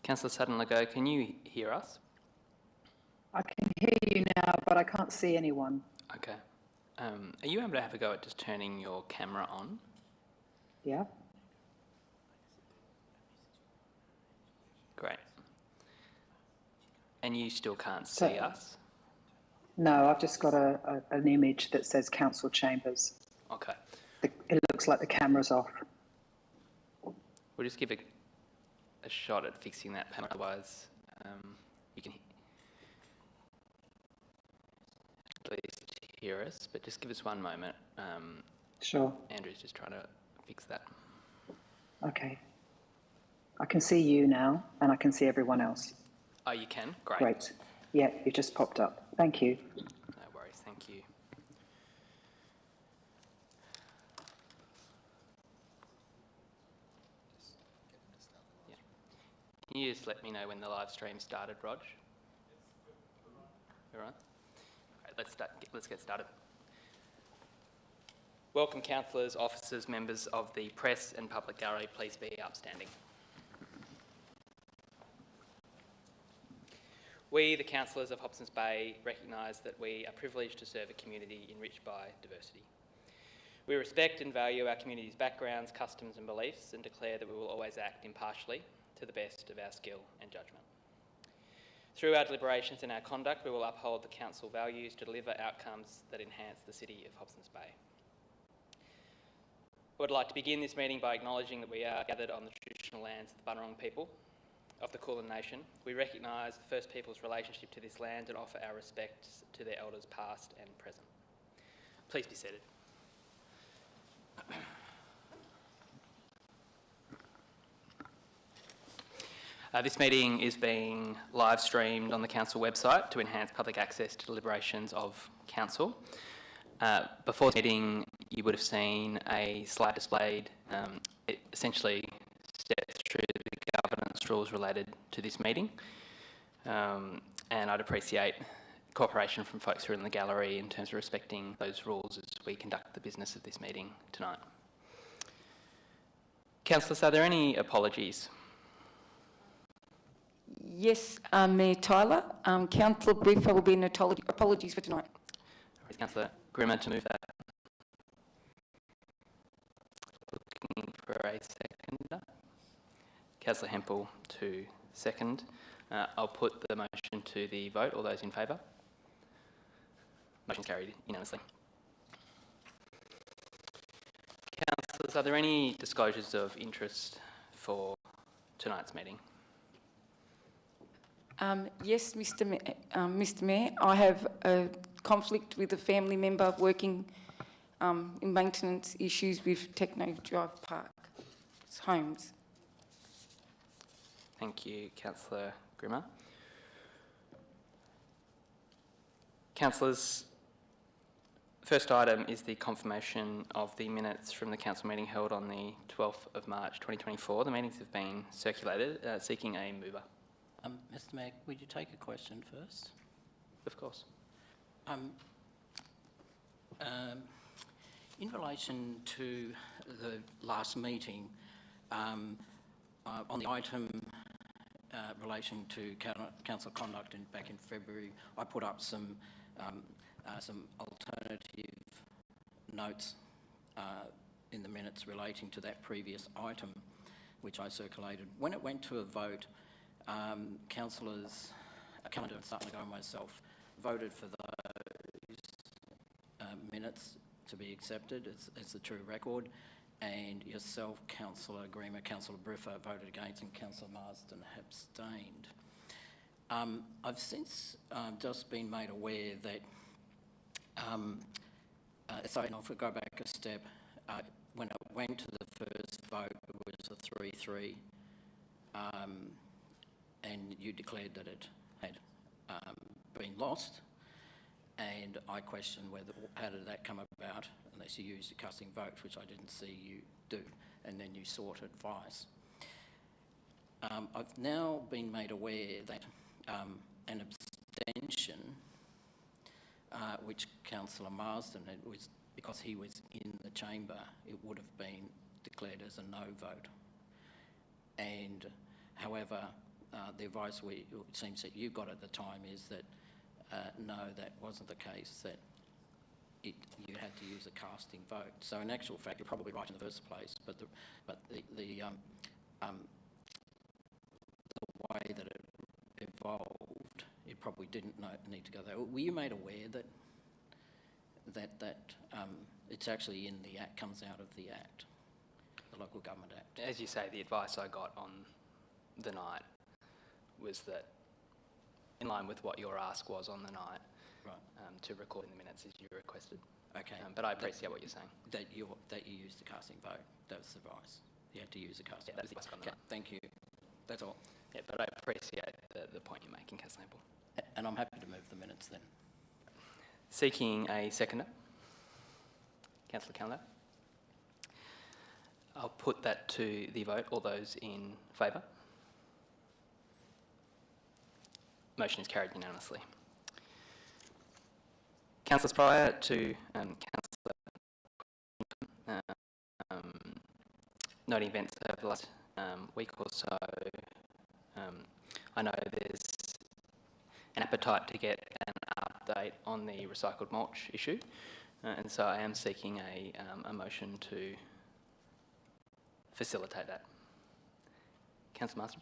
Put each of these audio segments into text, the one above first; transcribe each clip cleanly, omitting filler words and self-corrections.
Councillor Sutton-Legault, can you hear us? I can hear you now, but I can't see anyone. Okay. Are you able to have a go at just turning your camera on? Yeah. Great. And you still can't see us? No, I've just got an image that says council chambers. Okay. It looks like the camera's off. We'll just give a shot at fixing that panel, otherwise you can at least hear us, but just give us one moment. Sure. Andrew's just trying to fix that. Okay. I can see you now, and I can see everyone else. Oh, you can? Great. Great. Yeah, you just popped up. Thank you. No worries, thank you. Yeah. Can you just let me know when the live stream started, Rog? All right. Great, let's get started. Welcome, councillors, officers, members of the press and public gallery. Please be upstanding. We, the councillors of Hobsons Bay, recognise that we are privileged to serve a community enriched by diversity. We respect and value our community's backgrounds, customs and beliefs, and declare that we will always act impartially to the best of our skill and judgment. Through our deliberations and our conduct, we will uphold the council values to deliver outcomes that enhance the city of Hobsons Bay. I would like to begin this meeting by acknowledging that we are gathered on the traditional lands of the Bunurong people of the Kulin Nation. We recognise the First People's relationship to this land and offer our respects to their elders past and present. Please be seated. This meeting is being live streamed on the council website to enhance public access to deliberations of council. Before the meeting, you would have seen a slide displayed. It essentially steps through the governance rules related to this meeting, and I'd appreciate cooperation from folks who are in the gallery in terms of respecting those rules as we conduct the business of this meeting tonight. Councillors, are there any apologies? Yes, Mayor Tyler. Councillor Briffa will be an apologies for tonight. Councillor Grimmer to move that. Looking for a seconder. Councillor Hempel to second. I'll put the motion to the vote. All those in favour? Motion carried unanimously. Councillors, are there any disclosures of interest for tonight's meeting? Yes, Mr. Mayor. I have a conflict with a family member working in maintenance issues with Techno Drive Park Homes. Thank you, Councillor Grimmer. Councillors, first item is the confirmation of the minutes from the council meeting held on the 12th of March 2024. The meetings have been circulated, seeking a mover. Mr. Mayor, would you take a question first? Of course. In relation to the last meeting, on the item relation to council conduct back in February, I put up some alternative notes in the minutes relating to that previous item, which I circulated. When it went to a vote, councillors Calendar and Sutton-Legault and myself voted for those minutes to be accepted as the true record, and yourself, Councillor Grima, Councillor Briffa voted against, and Councillor Marsden abstained. I've since just been made aware that, so if we go back a step, when it went to the first vote, it was a 3-3, and you declared that it had been lost, and I questioned how did that come about, unless you used a casting vote, which I didn't see you do, and then you sought advice. I've now been made aware that an abstention, which Councillor Marsden had, was because he was in the chamber, it would have been declared as a no vote. And however, the advice it seems that you got at the time is that, no, that wasn't the case, that you had to use a casting vote. So in actual fact, you're probably right in the first place, but the way that it evolved, it probably didn't need to go there. Were you made aware that it's actually in the Act, comes out of the Act, the Local Government Act? As you say, the advice I got on the night was that, in line with what your ask was on the night, Right. to record in the minutes as you requested. Okay. But I appreciate what you're saying. That you used the casting vote. That was the advice. You had to use a casting Yeah, vote. that was the advice on the Okay, night. thank you. That's all. Yeah, but I appreciate the point you're making, Councillor Hempel. And I'm happy to move the minutes then. Seeking a seconder. Councillor Calendar. I'll put that to the vote. All those in favour? Motion is carried unanimously. Councillors, prior to Councillor noting events over the last week or so, I know there's an appetite to get an update on the recycled mulch issue, and so I am seeking a motion to facilitate that. Councillor Marsden.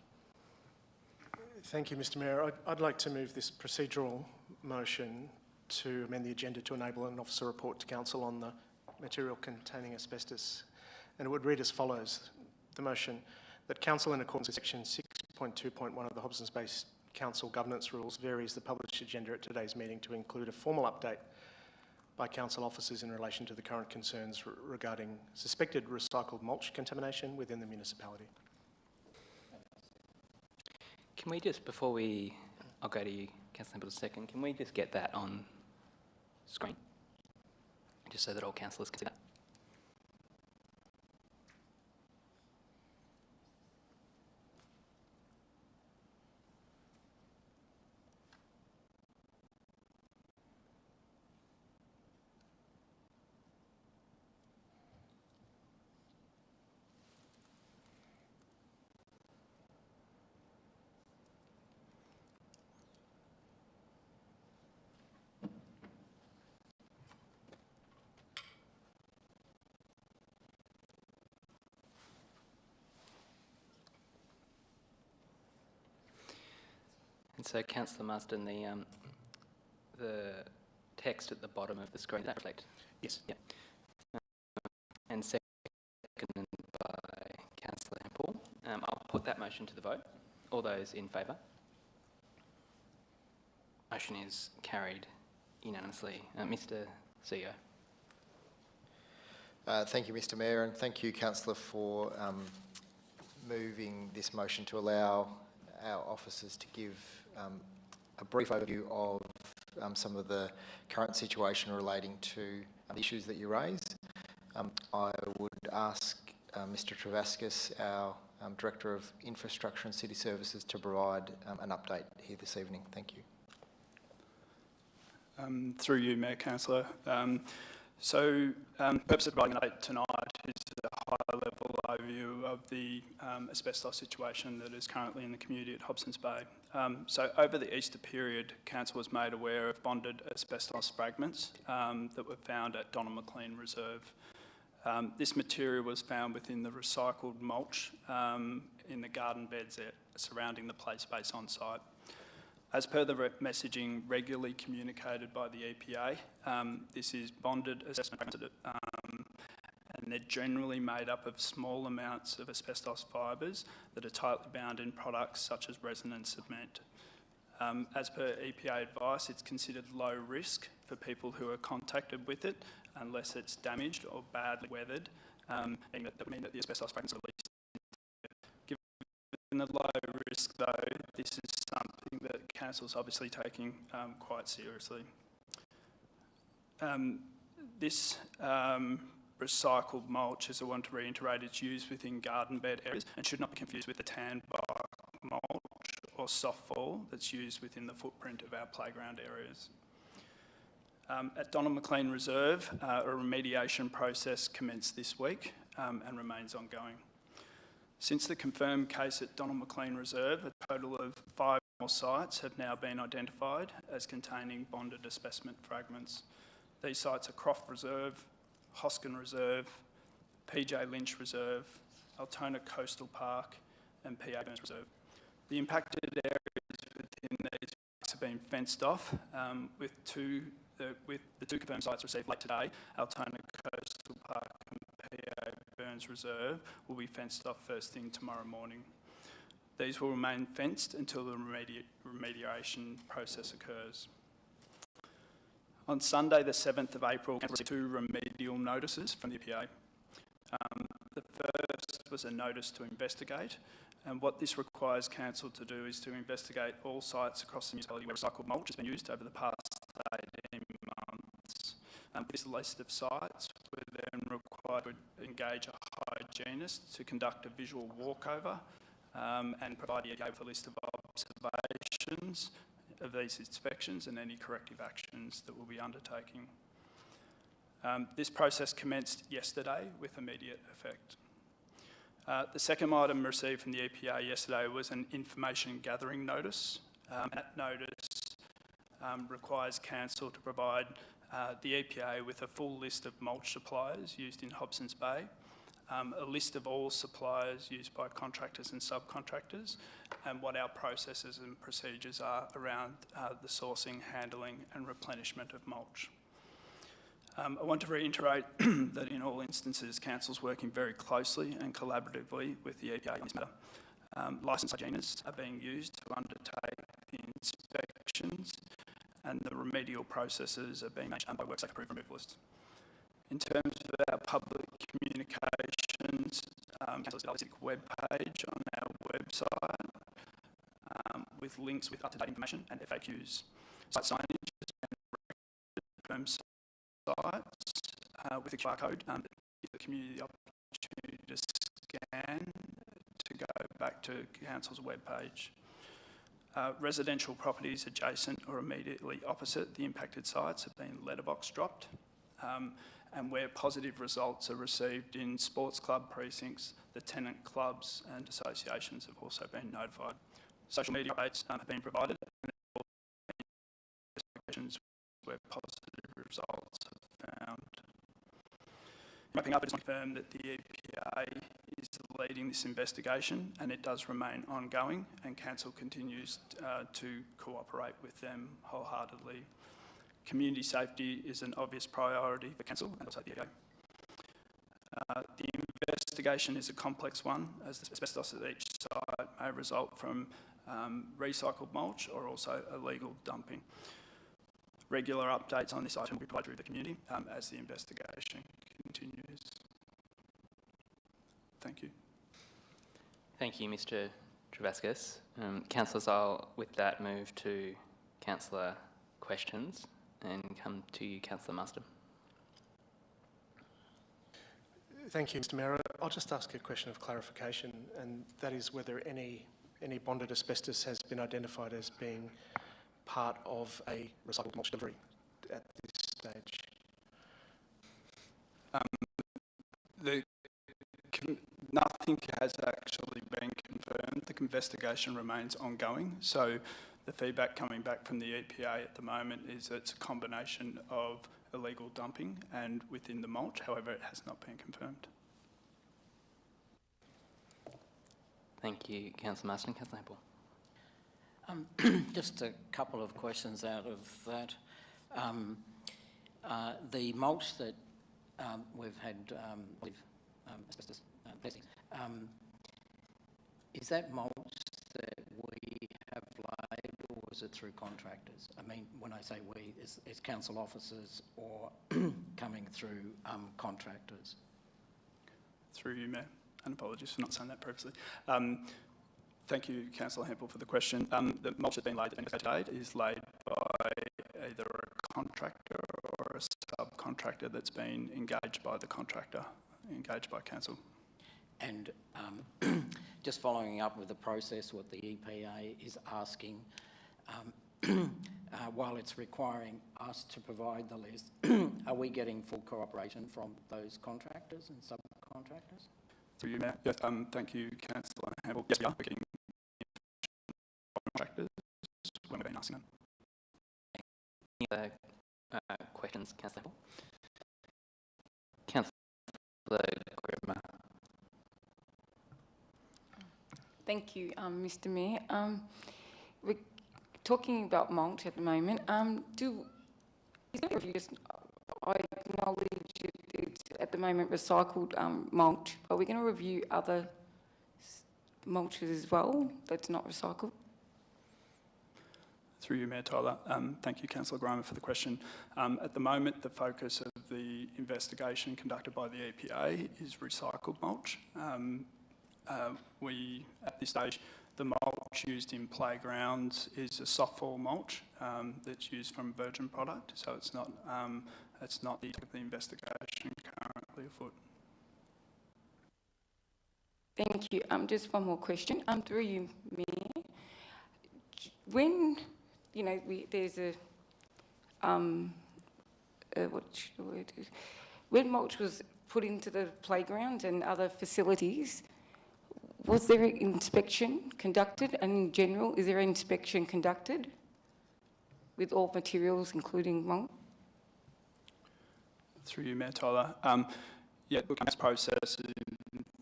Thank you, Mr Mayor. I'd like to move this procedural motion to amend the agenda to enable an officer report to Council on the material containing asbestos. And it would read as follows. The motion that Council, in accordance with section 6.2.1 of the Hobsons Bay Council governance rules, varies the published agenda at today's meeting to include a formal update by Council officers in relation to the current concerns regarding suspected recycled mulch contamination within the municipality. Can we just, I'll go to you, Councillor Hempel, a second, can we just get that on screen? Just so that all councillors can see that. And so, Councillor Marsden, the text at the bottom of the screen, does that reflect? Yes. Yeah. And seconded by Councillor Hempel. I'll put that motion to the vote. All those in favour? Motion is carried unanimously. Mr CEO. Thank you, Mr Mayor, and thank you, Councillor, for moving this motion to allow our officers to give a brief overview of some of the current situation relating to the issues that you raised. I would ask Mr Travascus, our Director of Infrastructure and City Services, to provide an update here this evening. Thank you. Through you, Mayor, Councillor. The purpose of providing an update tonight is a high-level overview of the asbestos situation that is currently in the community at Hobsons Bay. So over the Easter period, Council was made aware of bonded asbestos fragments that were found at Donald Maclean Reserve. This material was found within the recycled mulch in the garden beds surrounding the play space on site. As per the messaging regularly communicated by the EPA, this is bonded assessment and they're generally made up of small amounts of asbestos fibres that are tightly bound in products such as resin and cement. As per EPA advice, it's considered low risk for people who are contacted with it unless it's damaged or badly weathered, meaning that the asbestos fragments are released. Given the low risk, though, this is something that Council's obviously taking quite seriously. This recycled mulch, as I want to reiterate, it's used within garden bed areas and should not be confused with the tan bark mulch or softfall that's used within the footprint of our playground areas. At Donald Maclean Reserve, a remediation process commenced this week and remains ongoing. Since the confirmed case at Donald Maclean Reserve, a total of 5 more sites have now been identified as containing bonded asbestos fragments. These sites are Croft Reserve, Hoskin Reserve, PJ Lynch Reserve, Altona Coastal Park and PA Burns Reserve. The impacted areas within these parks have been fenced off, with the two confirmed sites received late today. Altona Coastal Park and PA Burns Reserve will be fenced off first thing tomorrow morning. These will remain fenced until the remediation process occurs. On Sunday, the 7th of April, we received 2 remedial notices from the EPA. The first was a notice to investigate, and what this requires Council to do is to investigate all sites across the municipality where recycled mulch has been used over the past 18 months. This list of sites, we're then required to engage a hygienist to conduct a visual walkover and provide the EPA with a list of observations of these inspections and any corrective actions that we'll be undertaking. This process commenced yesterday with immediate effect. The second item received from the EPA yesterday was an information gathering notice. That notice requires Council to provide the EPA with a full list of mulch suppliers used in Hobsons Bay, a list of all suppliers used by contractors and subcontractors, and what our processes and procedures are around the sourcing, handling and replenishment of mulch. I want to reiterate that in all instances, Council's working very closely and collaboratively with the EPA in this matter. Licensed hygienists are being used to undertake the inspections, and the remedial processes are being managed by WorkSafe approved removalists. In terms of our public communications, Council's got a webpage on our website with links with up-to-date information and FAQs. Site signage and sites with a QR code to give the community the opportunity to scan to go back to Council's webpage. Residential properties adjacent or immediately opposite the impacted sites have been letterbox dropped, and where positive results are received in sports club precincts, the tenant clubs and associations have also been notified. Social media updates have been provided, and where positive results are found. Wrapping up, I just want to confirm that the EPA is leading this investigation, and it does remain ongoing, and Council continues to cooperate with them wholeheartedly. Community safety is an obvious priority for Council and also the EPA. The investigation is a complex one, as the asbestos at each site may result from recycled mulch or also illegal dumping. Regular updates on this item will be provided through the community as the investigation continues. Thank you. Thank you, Mr Travascus. Councillors, I'll with that move to councillor questions and come to you, Councillor Marsden. Thank you, Mr Mayor. I'll just ask a question of clarification, and that is whether any bonded asbestos has been identified as being part of a recycled mulch delivery at this stage. Nothing has actually been confirmed. The investigation remains ongoing. So the feedback coming back from the EPA at the moment is it's a combination of illegal dumping and within the mulch. However, it has not been confirmed. Thank you, Councillor Marsden. Councillor Hempel. Just a couple of questions out of that. The mulch that we've had with asbestos testing, is that mulch that we have laid, or is it through contractors? I mean, when I say we, is council officers or coming through contractors? Through you, Mayor, and apologies for not saying that previously. Thank you, Councillor Hempel, for the question. The mulch that's been laid today is laid by either a contractor or a subcontractor that's been engaged by the contractor, engaged by council. And just following up with the process, what the EPA is asking, while it's requiring us to provide the list, are we getting full cooperation from those contractors and subcontractors? Through you, Mayor. Yes, thank you, Councillor Hamble. Yes, we are getting contractors when we've been asking them. Any other questions, Councillor Hall? Councillor Grimmer. Thank you, Mr Mayor. We're talking about mulch at the moment. Is there a review? I acknowledge it's at the moment recycled mulch. Are we going to review other mulches as well that's not recycled? Through you, Mayor Tyler. Thank you, Councillor Grimer, for the question. At the moment, the focus of the investigation conducted by the EPA is recycled mulch. At this stage, the mulch used in playgrounds is a softfall mulch that's used from virgin product, so it's not the investigation currently afoot. Thank you. Just one more question. Through you, Mayor. When, you know, there's a, what's the word? When mulch was put into the playgrounds and other facilities, was there an inspection conducted? And in general, is there an inspection conducted with all materials, including mulch? Through you, Mayor Tyler. Yeah, looking at this process,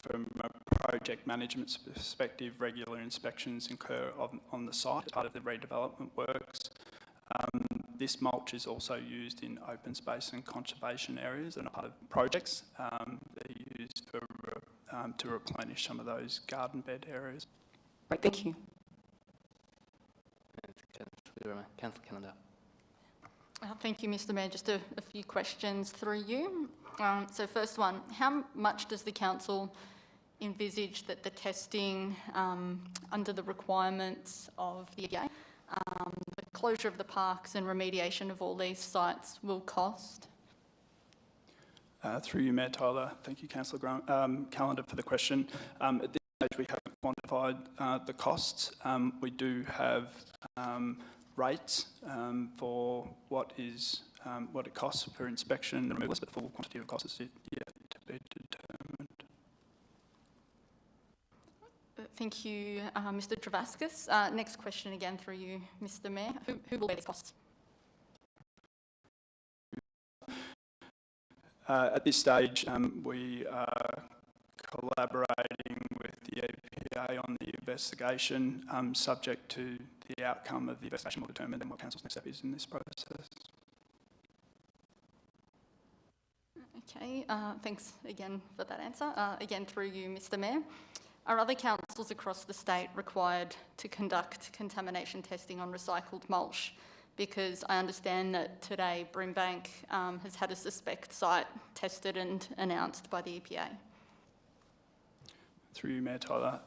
from a project management perspective, regular inspections occur on the site as part of the redevelopment works. This mulch is also used in open space and conservation areas and are part of projects. They're used for, to replenish some of those garden bed areas. Right, thank you. Councillor Canada. Thank you, Mr Mayor. Just a few questions through you. So first one, how much does the council envisage that the testing under the requirements of the EPA, the closure of the parks and remediation of all these sites will cost? Through you, Mayor Tyler. Thank you, Councillor Callender, for the question. At this stage, we haven't quantified the costs. We do have rates for what it costs per inspection and removal, but the full quantity of costs is yet to be determined. Thank you, Mr Travascus. Next question again through you, Mr Mayor. Who will bear these costs? At this stage, we are collaborating with the EPA on the investigation. Subject to the outcome of the investigation will determine then what council's next step is in this process. Okay, thanks again for that answer. Again through you, Mr Mayor. Are other councils across the state required to conduct contamination testing on recycled mulch? Because I understand that today Brimbank has had a suspect site tested and announced by the EPA. Through you, Mayor Tyler.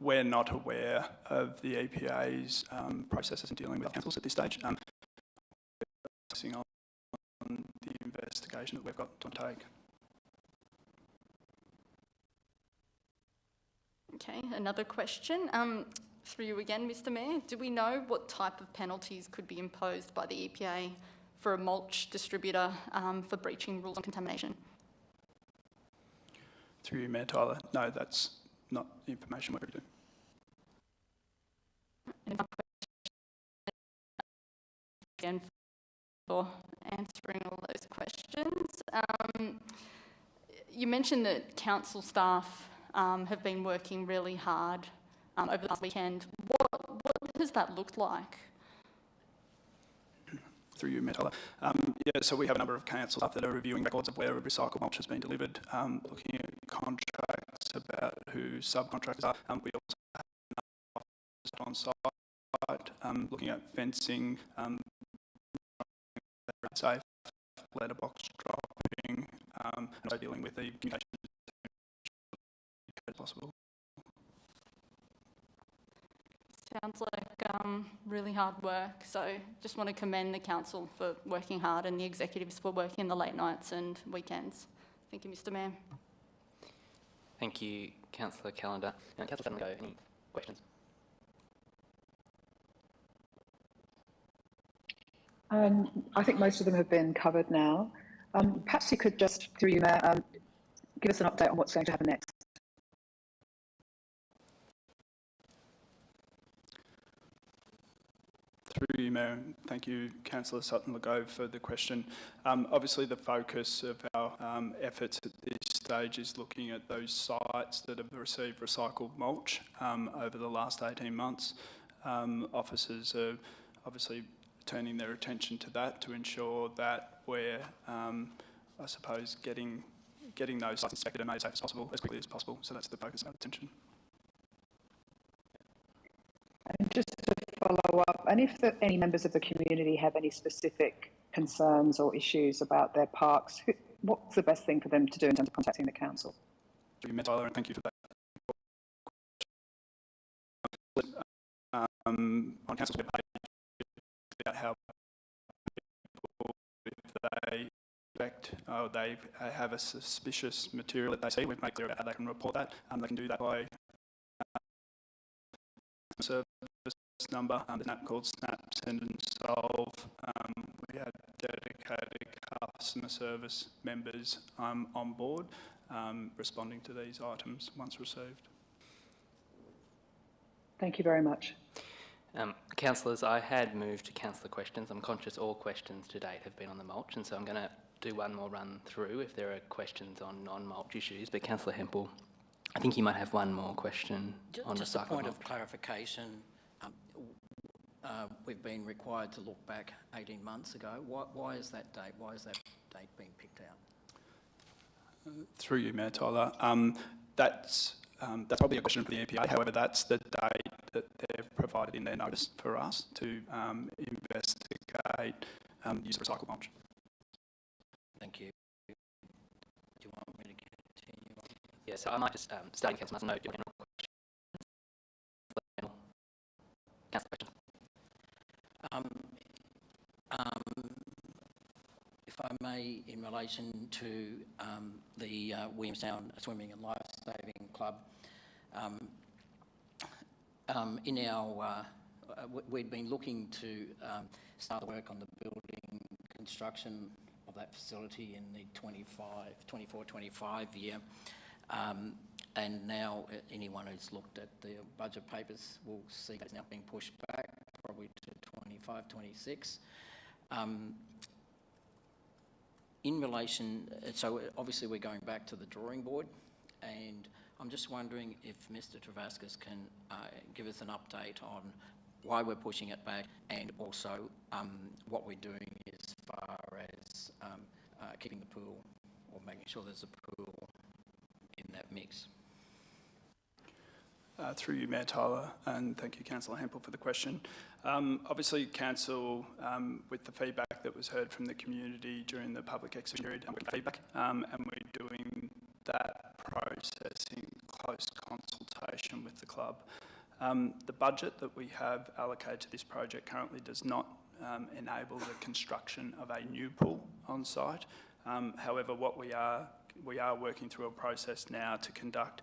We're not aware of the EPA's processes in dealing with councils at this stage. We're focusing on the investigation that we've got to take. Okay, another question. Through you again, Mr Mayor. Do we know what type of penalties could be imposed by the EPA for a mulch distributor for breaching rules on contamination? Through you, Mayor Tyler. No, that's not information we're doing. Again, for answering all those questions. You mentioned that council staff have been working really hard over the last weekend. What has that looked like? Through you, Mayor Tyler. Yeah, so we have a number of council staff that are reviewing records of where recycled mulch has been delivered, looking at contracts about who subcontractors are. We also have an officer on site looking at fencing, safe, letterbox dropping, and also dealing with the communication as possible. Sounds like really hard work. So just want to commend the council for working hard and the executives for working the late nights and weekends. Thank you, Mr Mayor. Thank you, Councillor Callender. Councillor Sutton, any questions? I think most of them have been covered now. Perhaps you could just, through you, Mayor, give us an update on what's going to happen next. Through you, Mayor, and thank you, Councillor Sutton-Legove, for the question. Obviously, the focus of our efforts at this stage is looking at those sites that have received recycled mulch over the last 18 months. Officers are obviously turning their attention to that to ensure that we're, I suppose, getting those sites inspected and made as safe as possible, as quickly as possible. So that's the focus of our attention. And just to follow up, and if any members of the community have any specific concerns or issues about their parks, what's the best thing for them to do in terms of contacting the council? Tyler, and thank you for that. On council's webpage about how people, if they expect or they have a suspicious material that they see, we've made clear about how they can report that. They can do that by service number. There's an app called Snap, Send and Solve. We have dedicated customer service members on board responding to these items once received. Thank you very much. Councillors, I had moved to councillor questions. I'm conscious all questions to date have been on the mulch, and so I'm going to do one more run through if there are questions on non-mulch issues. But councillor Hempel, I think you might have one more question on recycled mulch. Just a point of clarification. We've been required to look back 18 months ago. Why is that date? Why is that date being picked out? Through you, Mayor Tyler. That's probably a question for the EPA. However, that's the date that they've provided in their notice for us to investigate use of recycled mulch. Thank you. Do you want me to continue on? Yeah, so I might just start, Councillor Marsden, note your general question. Councillor question. If I may, in relation to the Williamstown Swimming and Life Saving Club, in our, we'd been looking to start the work on the building construction of that facility in the 24-25 year. And now anyone who's looked at the budget papers will see that it's now being pushed back probably to 25-26. In relation, so obviously we're going back to the drawing board, and I'm just wondering if Mr. Travascus can give us an update on why we're pushing it back, and also what we're doing as far as keeping the pool, or making sure there's a pool in that mix. Through you, Mayor Tyler, and thank you, Councillor Hempel, for the question. Obviously, Council, with the feedback that was heard from the community during the public exhibition period, feedback, and we're doing that process in close consultation with the club. The budget that we have allocated to this project currently does not enable the construction of a new pool on site. However, what we are working through a process now to conduct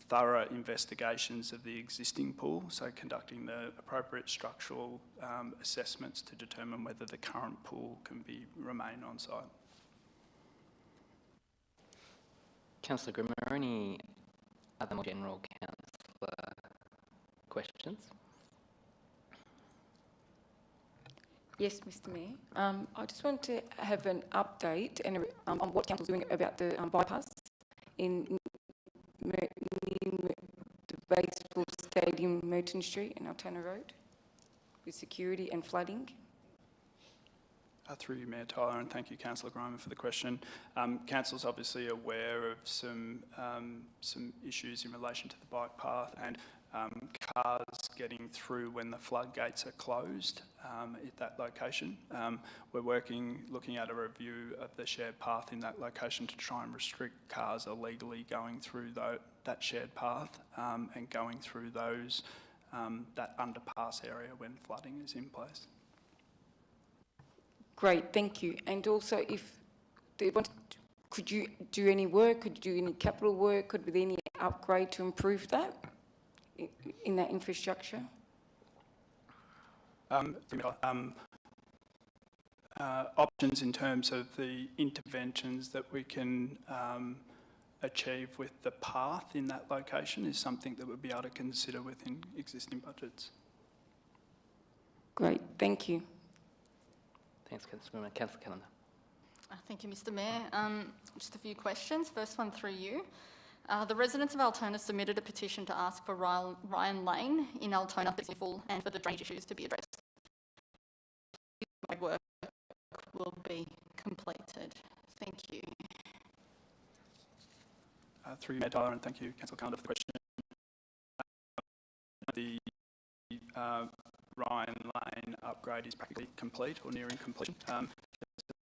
thorough investigations of the existing pool, so conducting the appropriate structural assessments to determine whether the current pool can remain on site. Councillor Grimmer, any other more general councillor questions? Yes, Mr Mayor. I just want to have an update on what Council's doing about the bypass in the baseball stadium, Merton Street and Altona Road, with security and flooding. Through you, Mayor Tyler, and thank you, Councillor Grimer, for the question. Council's obviously aware of some issues in relation to the bike path and cars getting through when the floodgates are closed at that location. We're looking at a review of the shared path in that location to try and restrict cars illegally going through that shared path and going through that underpass area when flooding is in place. Great, thank you. And also, if they want, could you do any work? Could you do any capital work? Could there be any upgrade to improve that in that infrastructure? Options in terms of the interventions that we can achieve with the path in that location is something that we'll be able to consider within existing budgets. Great, thank you. Thanks, Councillor Grimmer. Councillor Callender. Thank you, Mr Mayor. Just a few questions. First one through you. The residents of Altona submitted a petition to ask for Ryan Lane in Altona to be full and for the drainage issues to be addressed. Work will be completed. Thank you. Through you, Mayor Tyler, and thank you, Councillor Callender, for the question. The Ryan Lane upgrade is practically complete or nearing completion. There's a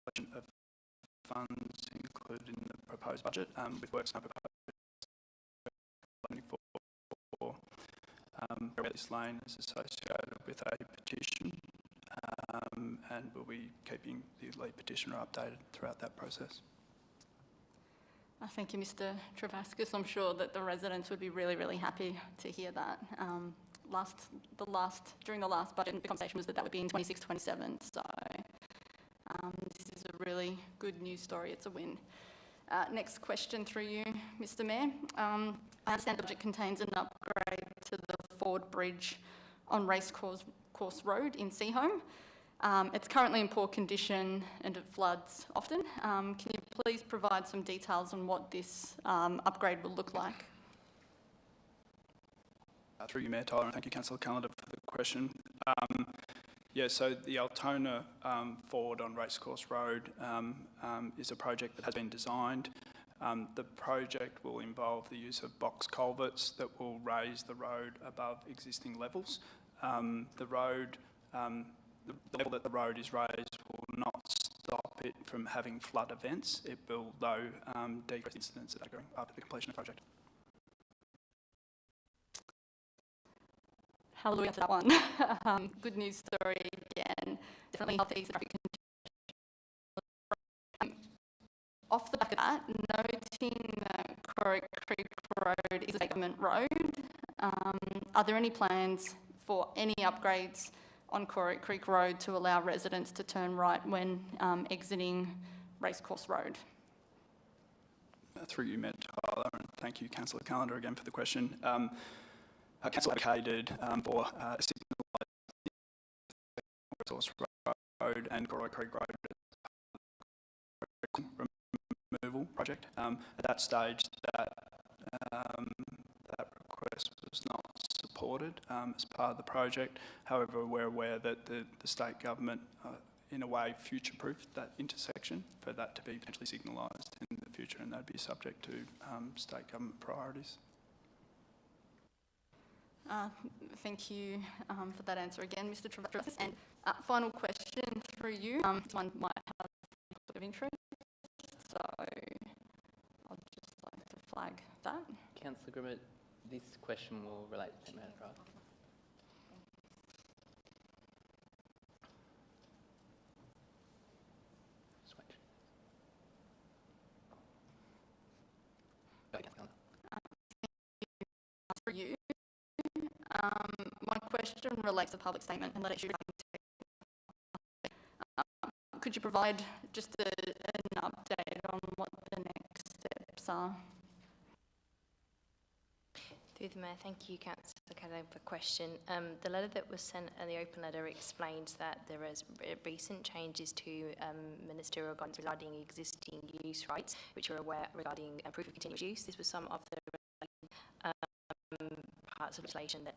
budget of funds included in the proposed budget, with works now proposed for this lane is associated with a petition, and we'll be keeping the lead petitioner updated throughout that process. Thank you, Mr Travascus. I'm sure that the residents would be really, really happy to hear that. During the last budget, the conversation was that would be in 26-27. So this is a really good news story. It's a win. Next question through you, Mr Mayor. I understand the budget contains an upgrade to the Ford Bridge on Racecourse Road in Seaholme. It's currently in poor condition and it floods often. Can you please provide some details on what this upgrade will look like? Through you, Mayor Tyler, and thank you, Councillor Callender, for the question. So the Altona Ford on Racecourse Road is a project that has been designed. The project will involve the use of box culverts that will raise the road above existing levels. The level that the road is raised will not stop it from having flood events. It will, though, decrease incidents that are occurring after the completion of the project. Hallelujah to that one. Good news story again. Definitely help ease the traffic congestion. Off the back of that, noting that Corrick Creek Road is a government road, are there any plans for any upgrades on Corrick Creek Road to allow residents to turn right when exiting Racecourse Road? Through you, Mayor Tyler, and thank you, Councillor Callender, again for the question. Council advocated for a signalised Resource Road and Corrick Creek Road removal project. At that stage, that request was not supported as part of the project. However, we're aware that the state government, in a way, future-proofed that intersection for that to be potentially signalised in the future, and that'd be subject to state government priorities. Thank you for that answer again, Mr Travascus. And final question through you. This one might have a bit of interest, so I'll just like to flag that. Councillor Grimmer, this question will relate to Mayor Drive. Switch. Okay, Councillor. For you. My question relates to the public statement and letter issued. Could you provide just an update on what the next steps are? Through the Mayor, thank you, Councillor Callender, for the question. The letter that was sent, the open letter, explains that there is recent changes to ministerial guidance regarding existing use rights, which are aware regarding proof of continuous use. This was some of the parts of legislation that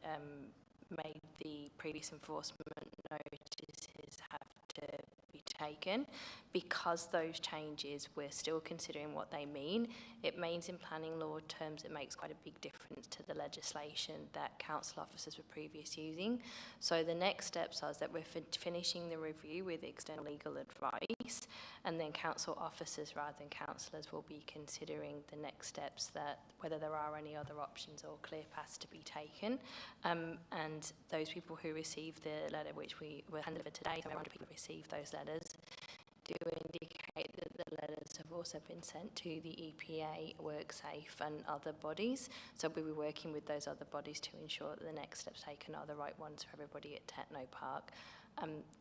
made the previous enforcement notices have to be taken. Because those changes, we're still considering what they mean. It means in planning law terms, it makes quite a big difference to the legislation that council officers were previously using. So the next steps are that we're finishing the review with external legal advice, and then council officers rather than councillors will be considering the next steps, that whether there are any other options or clear paths to be taken. And those people who received the letter, which we were handed over today, so 100 people received those letters, do indicate that the letters have also been sent to the EPA, WorkSafe and other bodies. So we'll be working with those other bodies to ensure that the next steps taken are the right ones for everybody at Techno Park.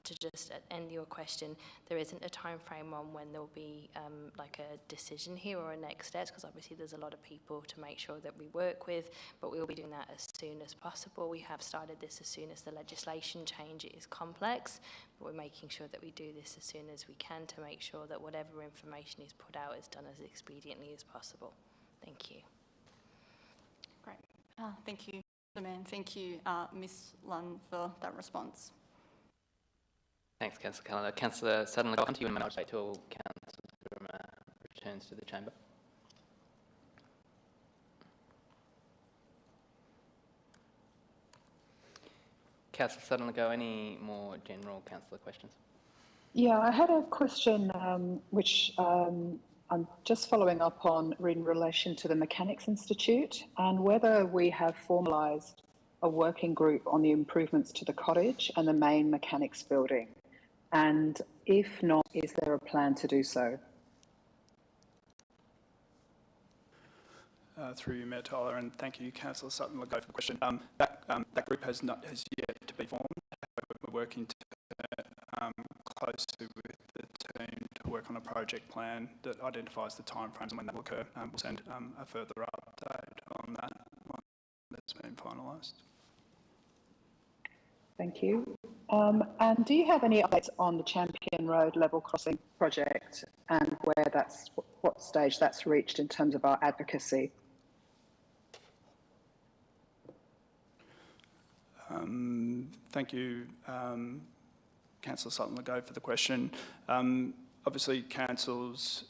To just end your question, there isn't a time frame on when there'll be like a decision here or a next steps, because obviously there's a lot of people to make sure that we work with, but we'll be doing that as soon as possible. We have started this as soon as the legislation change. It is complex, but we're making sure that we do this as soon as we can to make sure that whatever information is put out is done as expediently as possible. Thank you. Great. Thank you, Mr. Mayor. Thank you, Ms. Lunn, for that response. Thanks, Councillor Callender. Councillor Sutton, I'll come to you in a moment till Councillor returns to the chamber. Councillor Sutton, any more general councillor questions? Yeah, I had a question which I'm just following up on in relation to the Mechanics Institute and whether we have formalised a working group on the improvements to the cottage and the main mechanics building. And if not, is there a plan to do so? Through you, Mayor Tyler, and thank you, Councillor Sutton-Legault, for the question. That group has yet to be formed. We're working closely with the team to work on a project plan that identifies the timeframes and when that will occur. We'll send a further update on that once that's been finalised. Thank you. And do you have any updates on the Champion Road level crossing project and where that's, what stage that's reached in terms of our advocacy? Thank you, Councillor Sutton-Legault, for the question. Obviously, Council's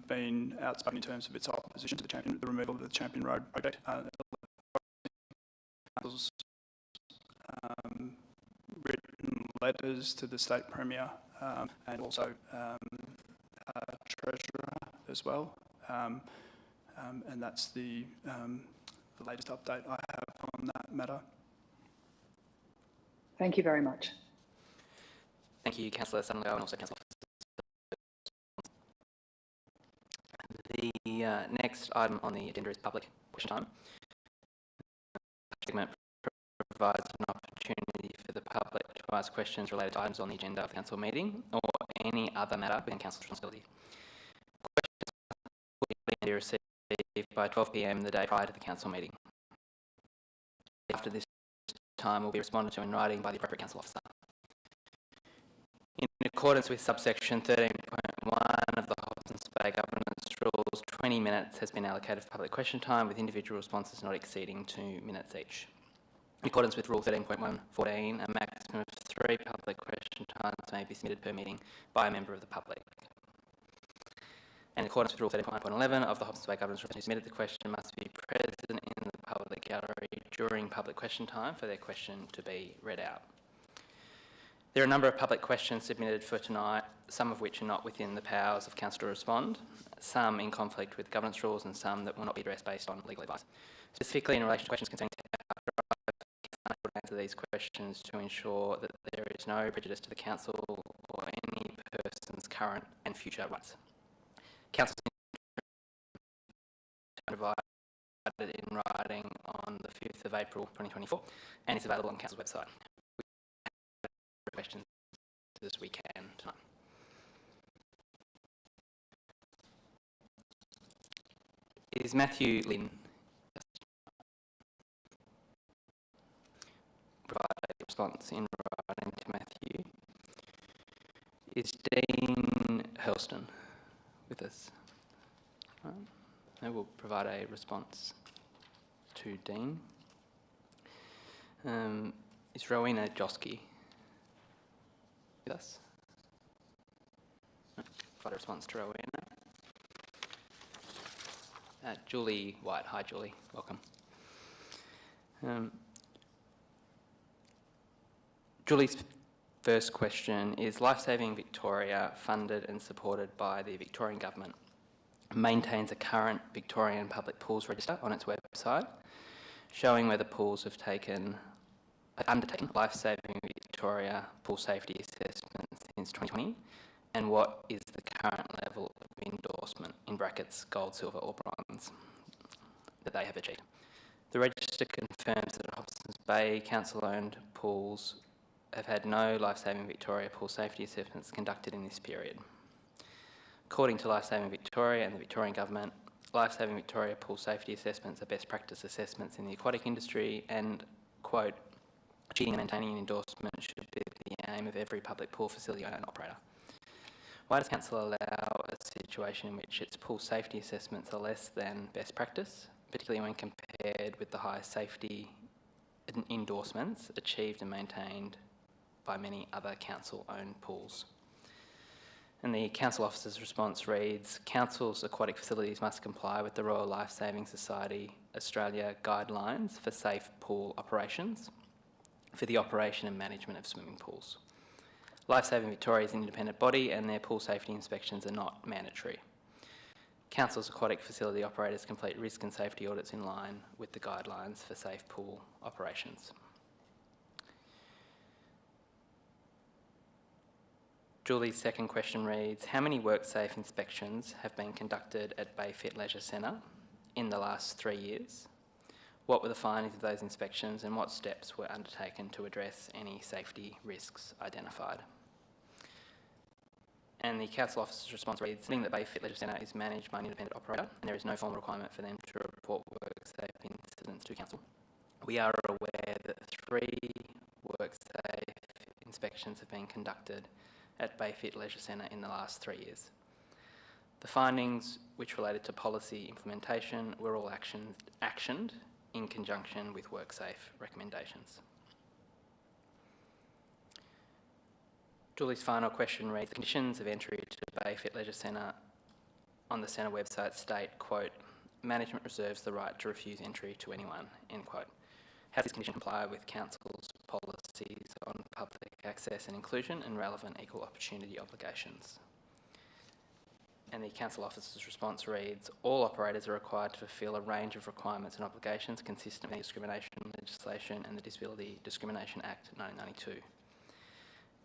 been outspoken in terms of its opposition to the removal of the Champion Road project. Council's written letters to the State Premier and also Treasurer as well. And that's the latest update I have on that matter. Thank you very much. Thank you, Councillor Sutton-Legault, and also Councillor. The next item on the agenda is public question time. Segment provides an opportunity for the public to ask questions related to items on the agenda of the council meeting or any other matter within council's responsibility. Questions will be received by 12 p.m. the day prior to the council meeting. After this time will be responded to in writing by the appropriate council officer. In accordance with subsection 13.1 of the Hobsons Bay Governance Rules, 20 minutes has been allocated for public question time, with individual responses not exceeding 2 minutes each. In accordance with Rule 13.1.14, a maximum of 3 public question times may be submitted per meeting by a member of the public. And in accordance with Rule 13.1.11 of the Hobsons Bay Governance Rules, who submitted the question must be present in the public gallery during public question time for their question to be read out. There are a number of public questions submitted for tonight, some of which are not within the powers of council to respond, some in conflict with governance rules and some that will not be addressed based on legal advice. Specifically in relation to questions concerning I would answer these questions to ensure that there is no prejudice to the council or any person's current and future rights. Council provided in writing on the 5th of April 2024 and is available on council's website. Questions as we can tonight. Is Matthew Lynn provide a response in writing to Matthew? Is Dean Hurlston with us? I will provide a response to Dean. Is Rowena Josky with us? Provide a response to Rowena. Julie White. Hi, Julie. Welcome. Julie's first question is, Lifesaving Victoria, funded and supported by the Victorian Government, maintains a current Victorian public pools register on its website, showing whether pools have undertaken Lifesaving Victoria pool safety assessment since 2020, and what is the current level level of endorsement, in brackets, gold, silver or bronze, that they have achieved. The register confirms that Hobsons Bay council-owned pools have had no Lifesaving Victoria pool safety assessments conducted in this period. According to Lifesaving Victoria and the Victorian Government, Lifesaving Victoria pool safety assessments are best practice assessments in the aquatic industry and, quote, achieving and maintaining an endorsement should be the aim of every public pool facility owner and operator. Why does Council allow a situation in which its pool safety assessments are less than best practice, particularly when compared with the high safety endorsements achieved and maintained by many other council-owned pools? And the council officer's response reads, council's aquatic facilities must comply with the Royal Lifesaving Society Australia guidelines for safe pool operations for the operation and management of swimming pools. Lifesaving Victoria is an independent body and their pool safety inspections are not mandatory. Council's aquatic facility operators complete risk and safety audits in line with the guidelines for safe pool operations. Julie's second question reads, how many WorkSafe inspections have been conducted at Bayfit Leisure Centre in the last 3 years? What were the findings of those inspections and what steps were undertaken to address any safety risks identified? And the council officer's response reads, seeing that Bayfit Leisure Centre is managed by an independent operator and there is no formal requirement for them to report WorkSafe incidents to council, we are aware that 3 WorkSafe inspections have been conducted at Bayfit Leisure Centre in the last 3 years. The findings, which related to policy implementation, were all actioned in conjunction with WorkSafe recommendations. Julie's final question reads, the conditions of entry to Bayfit Leisure Centre on the centre website state, quote, management reserves the right to refuse entry to anyone, end quote. How does this condition comply with Council's policies on public access and inclusion and relevant equal opportunity obligations? And the council officer's response reads, all operators are required to fulfil a range of requirements and obligations consistent with the discrimination legislation and the Disability Discrimination Act 1992.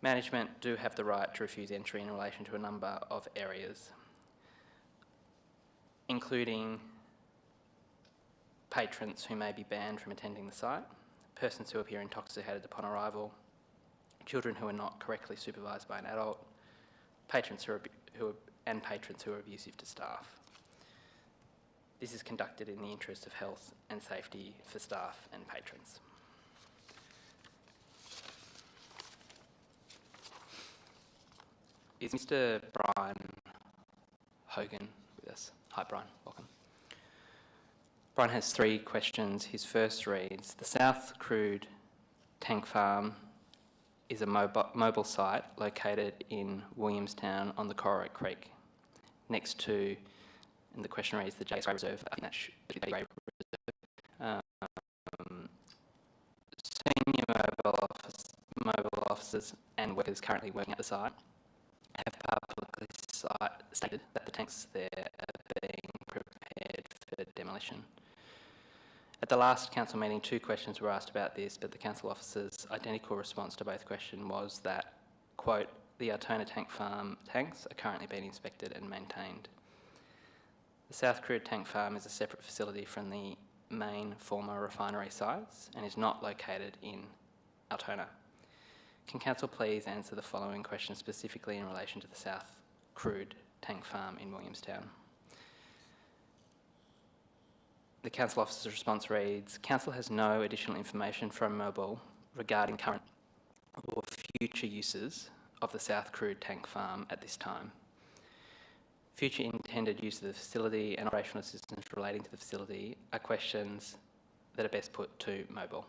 Management do have the right to refuse entry in relation to a number of areas, including patrons who may be banned from attending the site, persons who appear intoxicated upon arrival, children who are not correctly supervised by an adult, patrons who are abusive to staff. This is conducted in the interest of health and safety for staff and patrons. Is Mr. Brian Hogan with us? Hi Brian, welcome. Brian has 3 questions. His first reads, the South Crude Tank Farm is a mobile site located in Williamstown on the Corrick Creek, next to, and the question reads, the JSA Reserve. I think that should be the Reserve. Senior mobile officers and workers currently working at the site have publicly stated that the tanks there are being prepared for demolition. At the last council meeting, 2 questions were asked about this, but the council officer's identical response to both questions was that, quote, the Altona Tank Farm tanks are currently being inspected and maintained. The South Crude Tank Farm is a separate facility from the main former refinery sites and is not located in Altona. Can council please answer the following questions specifically in relation to the South Crude Tank Farm in Williamstown? The council officer's response reads, council has no additional information from Mobile regarding current or future uses of the South Crude Tank Farm at this time. Future intended use of the facility and operational assistance relating to the facility are questions that are best put to Mobile.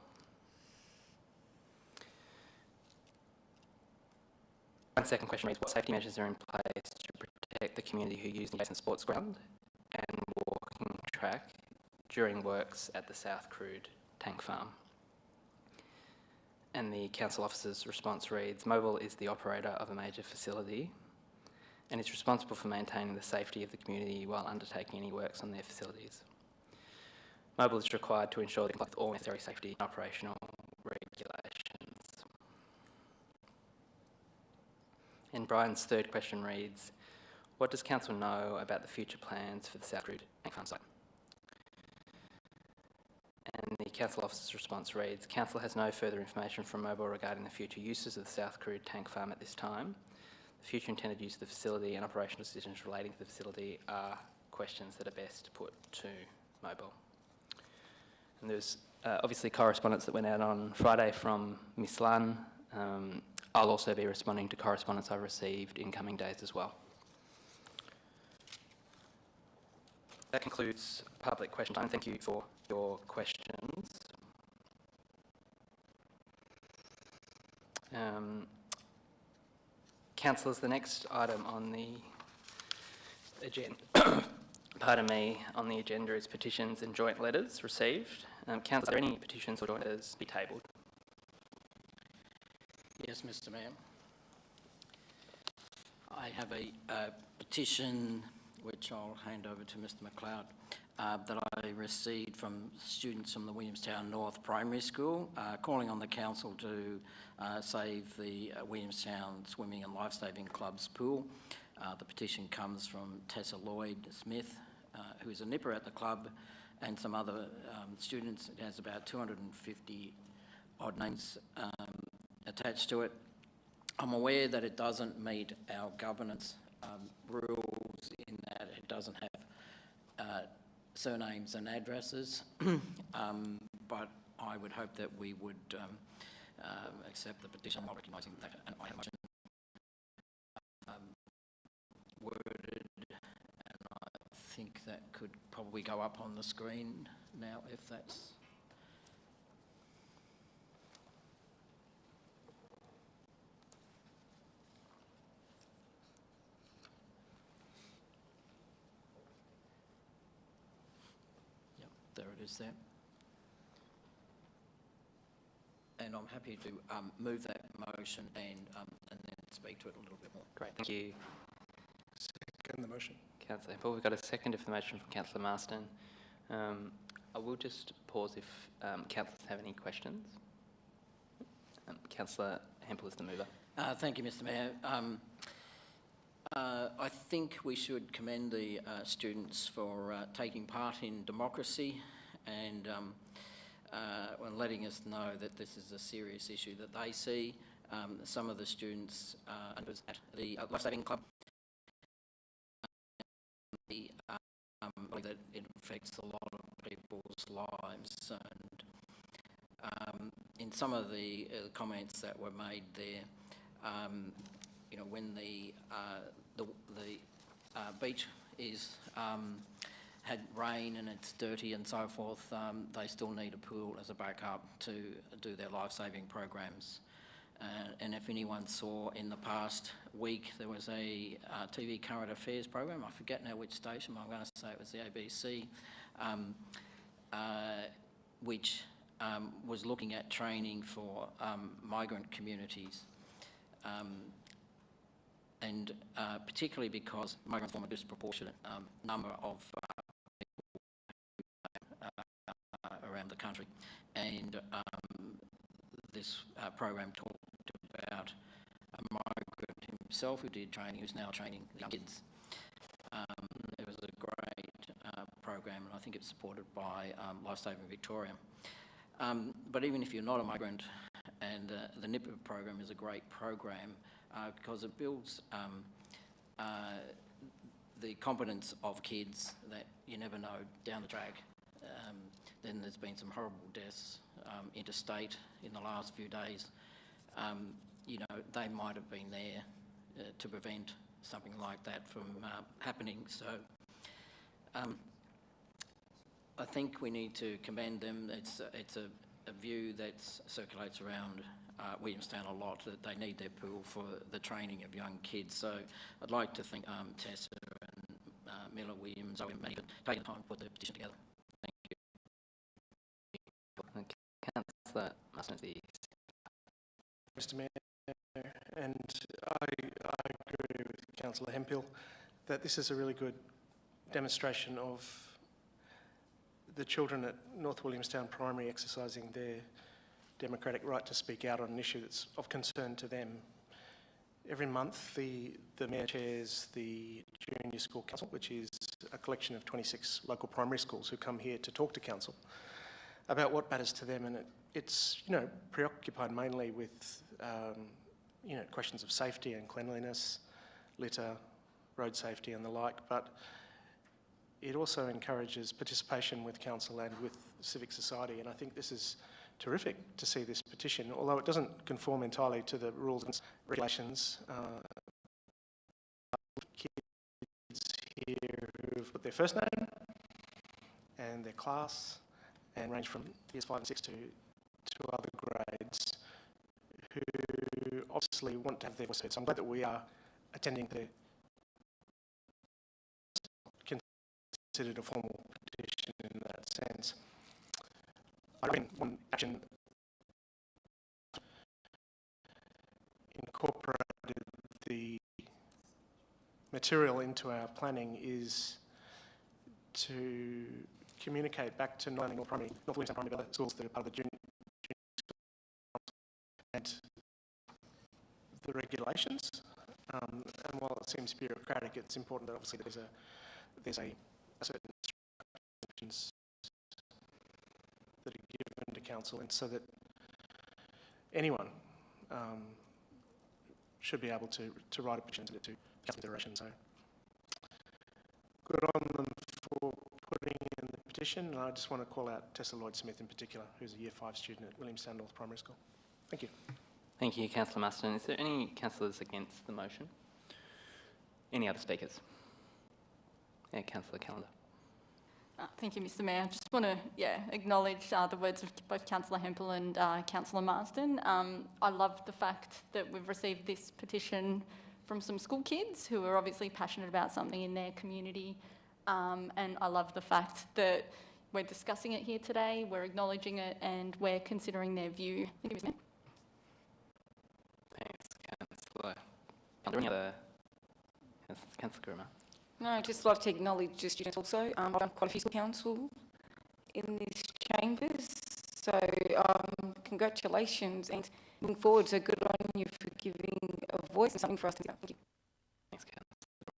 One second question reads, what safety measures are in place to protect the community who use the adjacent sports ground and walking track during works at the South Crude Tank Farm? And the council officer's response reads, Mobile is the operator of a major facility and is responsible for maintaining the safety of the community while undertaking any works on their facilities. Mobile is required to ensure they comply with all necessary safety and operational regulations. And Brian's third question reads, What does council know about the future plans for the South Crude tank farm site? And the council officer's response reads, council has no further information from Mobile regarding the future uses of the South Crude tank farm at this time. The future intended use of the facility and operational decisions relating to the facility are questions that are best put to Mobile. And there's obviously correspondence that went out on Friday from Miss Lunn. I'll also be responding to correspondence I've received in coming days as well. That concludes public question time. Thank you for your questions. Councillors, the next item on the agenda, on the agenda is petitions and joint letters received. Councillor, are there any petitions or joint letters be tabled? Yes, Mr. Mayor. I have a petition which I'll hand over to Mr. McLeod that I received from students from the Williamstown North Primary School calling on the council to save the Williamstown Swimming and Life-Saving Club's pool. The petition comes from Tessa Lloyd-Smith, who is a nipper at the club, and some other students. It has about 250 odd names attached to it. I'm aware that it doesn't meet our governance rules in that it doesn't have surnames and addresses, but I would hope that we would accept the petition while recognising that an item worded, and I think that could probably go up on the screen now if that's... There it is there. And I'm happy to move that motion and then speak to it a little bit more. Great, thank you, Second the motion. Councillor Hempel. We've got a second for the motion from Councillor Marston. I will just pause if councillors have any questions. Councillor Hempel is the mover. Thank you, Mr. Mayor. I think we should commend the students for taking part in democracy and letting us know that this is a serious issue that they see. Some of the students at the Life-Saving Club that it affects a lot of people's lives, and in some of the comments that were made there, you know, when the beach is had rain and it's dirty and so forth, they still need a pool as a backup to do their life-saving programs. And if anyone saw in the past week, there was a TV current affairs program, I forget now which station, but I'm going to say it was the ABC, which was looking at training for migrant communities. And particularly because migrants form a disproportionate number of people around the country. And this program talked about a migrant himself who did training, who's now training young kids. It was a great program, and I think it's supported by Life-Saving Victoria. But even if you're not a migrant, and the NIPA program is a great program, because it builds the competence of kids that you never know down the track. Then there's been some horrible deaths interstate in the last few days. You know, they might have been there to prevent something like that from happening. So I think we need to commend them. It's a view that circulates around Williamstown a lot, that they need their pool for the training of young kids. So I'd like to thank Tessa and Miller, Williams, Owen, for taking the time to put the petition together. Thank you. Councillor Marston, Mr. Mayor, and I agree with Councillor Hemphill that this is a really good demonstration of the children at North Williamstown Primary exercising their democratic right to speak out on an issue that's of concern to them. every month the Mayor chairs the Junior School Council, which is a collection of 26 local primary schools who come here to talk to Council about what matters to them, and it's preoccupied mainly with questions of safety and cleanliness, litter, road safety and the like, but it also encourages participation with Council and with civic society, and I think this is terrific to see this petition, although it doesn't conform entirely to the rules and regulations. Kids here who've put their first name and their class and range from years 5 and 6 to other grades who obviously want to have their voice heard. So I'm glad that we are attending the considered a formal petition in that sense. I mean, one action incorporated the material into our planning is to communicate back to not only North Williamstown Primary, but other schools that are part of the junior and the regulations. And while it seems bureaucratic, it's important that obviously there's a certain instructions that are given to Council, and so that anyone should be able to write a petition to Council consideration. So good on them for putting in the petition, and I just want to call out Tessa Lloyd-Smith in particular, who's a Year 5 student at Williamstown North Primary School. Thank you. Thank you, Councillor Marston. Is there any councillors against the motion? Any other speakers? Yeah, Councillor Callender. Thank you, Mr Mayor. I just want to acknowledge the words of both Councillor Hempel and Councillor Marsden. I love the fact that we've received this petition from some school kids who are obviously passionate about something in their community, and I love the fact that we're discussing it here today, we're acknowledging it, and we're considering their view. Thank you, Mr Mayor. Thanks, Councillor. Are there any other? Councillor Grimmer. No, I'd just like to acknowledge the students also. I've done quite a few school council in these chambers, so congratulations and looking forward. So good on you for giving a voice and something for us to do. Thank you. Thanks, Councillor.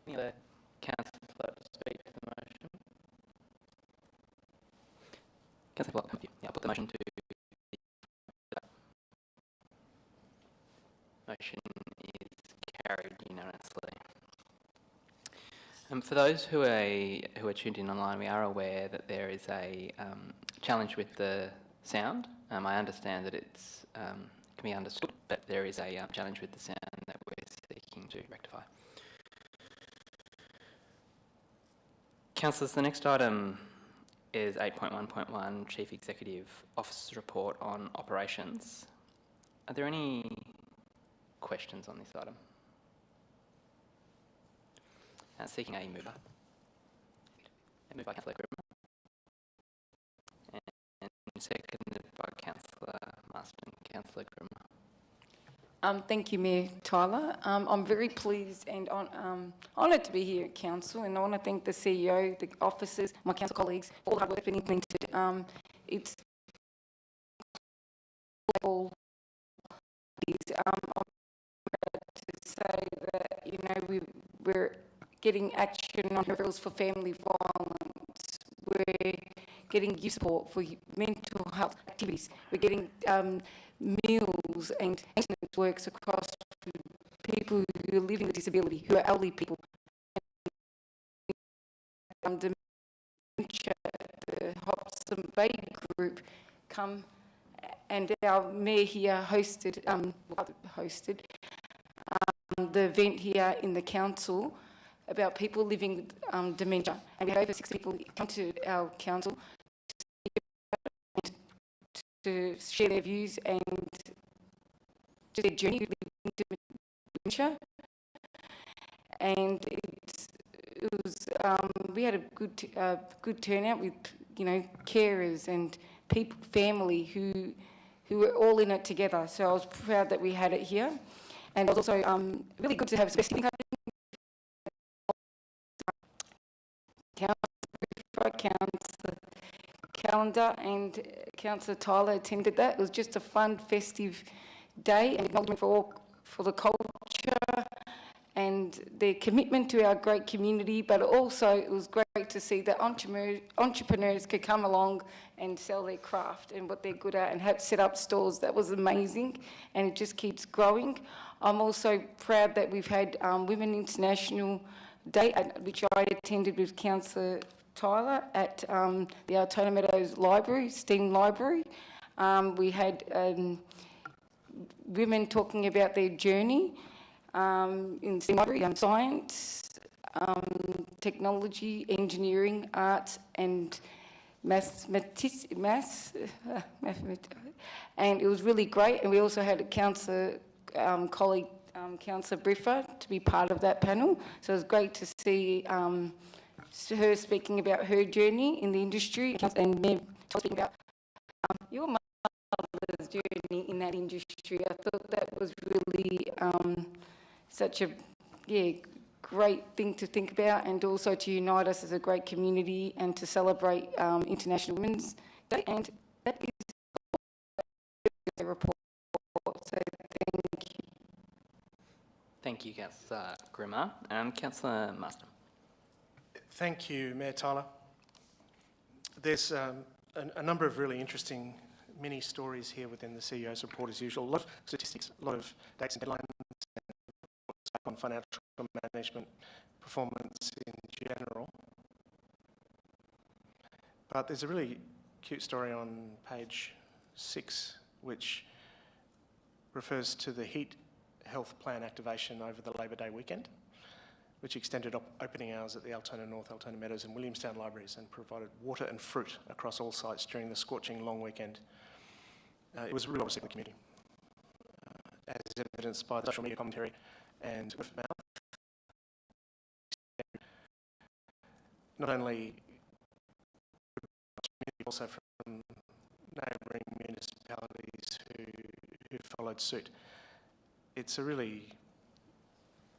Any other councillors like to speak to the motion? Councillor Block, thank you. Yeah, I'll put the motion to. Motion is carried unanimously. For those who are tuned in online, we are aware that there is a challenge with the sound. I understand that it's can be understood, but there is a challenge with the sound that we're seeking to rectify. Councillors, the next item is 8.1.1, Chief Executive Officer's Report on Operations. Are there any questions on this item? Seeking a mover. Moved by Councillor Grimmer. And seconded by Councillor Marston. Councillor Grimmer. Thank you, Mayor Tyler. I'm very pleased and honoured to be here at Council, and I want to thank the CEO, the officers, my council colleagues, all the hard work that's been implemented. It's all these. I'm proud to say that we're getting action on referrals for family violence. We're getting youth support for mental health activities. We're getting meals and maintenance works across people who are living with disability, who are elderly people. Dementia, the Hobson Bay group come, and our mayor here hosted the event here in the council about people living with dementia, and we had over 6 people come to our council to share their views and their journey with dementia. And it was we had a good turnout with carers and people, family who were all in it together. So I was proud that we had it here, and it was also really good to have specific Councillor Callender and Councillor Tyler attended that. It was just a fun, festive day and acknowledgement for the culture and their commitment to our great community, but also it was great to see that entrepreneurs could come along and sell their craft and what they're good at and have set up stores. That was amazing, and it just keeps growing. I'm also proud that we've had Women International Day, which I attended with Councillor Tyler at the Altona Meadows Library, STEAM Library. We had women talking about their journey in STEM library, science, technology, engineering, art and mathematics, and it was really great. And we also had a councillor, colleague, Councillor Briffa, to be part of that panel. So it was great to see her speaking about her journey in the industry and me speaking about your mother's journey in that industry. I thought that was really such a great thing to think about, and also to unite us as a great community and to celebrate International Women's Day. And that is the report. So thank you. Thank you, Councillor Grimmer. Councillor Marsden. Thank you, Mayor Tyler. There's a number of really interesting mini stories here within the CEO's report as usual. A lot of statistics, a lot of dates and deadlines, and on financial management performance in general. But there's a really cute story on page 6, which refers to the heat health plan activation over the Labor Day weekend, which extended opening hours at the Altona North, Altona Meadows and Williamstown libraries and provided water and fruit across all sites during the scorching long weekend. It was really well received in the community, as evidenced by the social media commentary and word of mouth. Not only also from neighbouring municipalities who followed suit. It's a really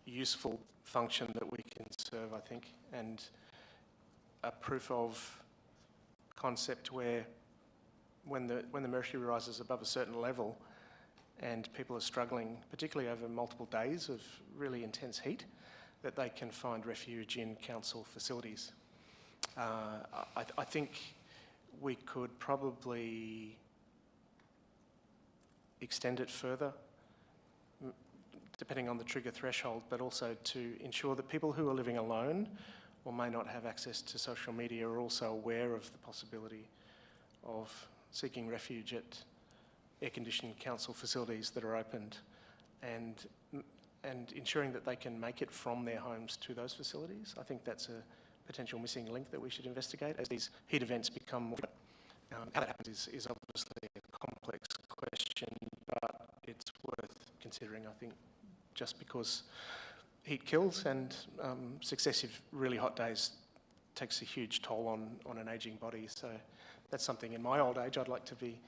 useful function that we can serve, I think, and a proof of concept where when the mercury rises above a certain level and people are struggling, particularly over multiple days of really intense heat, that they can find refuge in council facilities. I think we could probably extend it further, depending on the trigger threshold, but also to ensure that people who are living alone or may not have access to social media are also aware of the possibility of seeking refuge at air-conditioned council facilities that are opened, and ensuring that they can make it from their homes to those facilities. I think that's a potential missing link that we should investigate as these heat events become more frequent. How that happens is obviously a complex question, but it's worth considering, I think, just because heat kills and successive really hot days takes a huge toll on an ageing body. So that's something in my old age I'd like to be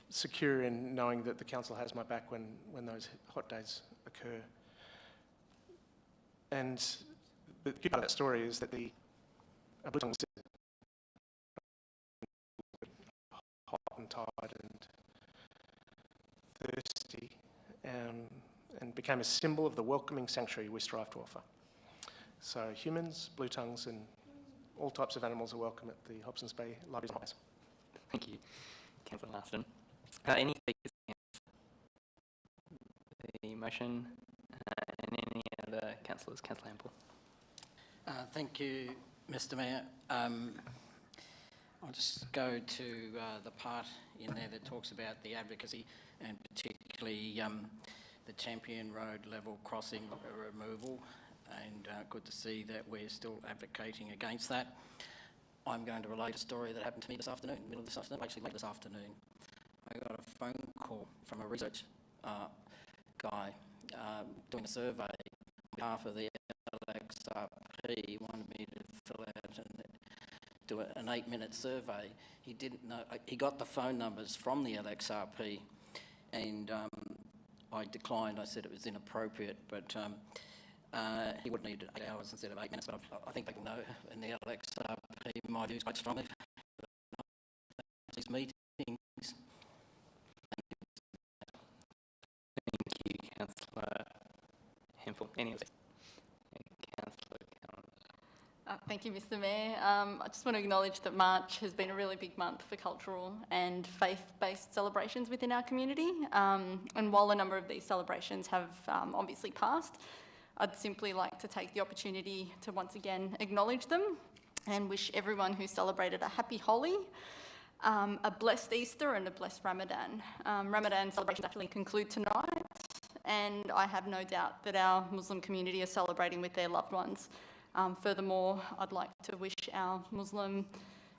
secure in knowing that the council has my back when those hot days occur. And the good part of that story is that the Blue Tongues hot and tired and thirsty, and became a symbol of the welcoming sanctuary we strive to offer. So humans, blue tongues and all types of animals are welcome at the Hobsons Bay Libraries and Highways. Thank you, Councillor Marsden. Any speakers against the motion, and any other councillors? Councillor Ample. Thank you, Mr Mayor. I'll just go to the part in there that talks about the advocacy and particularly the Champion Road level crossing removal, and good to see that we're still advocating against that. I'm going to relate a story that happened to me this afternoon, middle of this afternoon, actually late this afternoon. I got a phone call from a research guy doing a survey on behalf of the LXRP. He wanted me to fill out and do an 8-minute survey. He didn't know, he got the phone numbers from the LXRP, and I declined. I said it was inappropriate, but he would need 8 hours instead of 8 minutes, but I think they can know, and the LXRP, my views quite strongly, these meetings. in full. Any other? Councillor Calendar. Thank you, Mr Mayor. I just want to acknowledge that March has been a really big month for cultural and faith-based celebrations within our community. And while a number of these celebrations have obviously passed, I'd simply like to take the opportunity to once again acknowledge them and wish everyone who celebrated a happy Holi, a blessed Easter and a blessed Ramadan. Ramadan celebrations actually conclude tonight, and I have no doubt that our Muslim community are celebrating with their loved ones. Furthermore, I'd like to wish our Muslim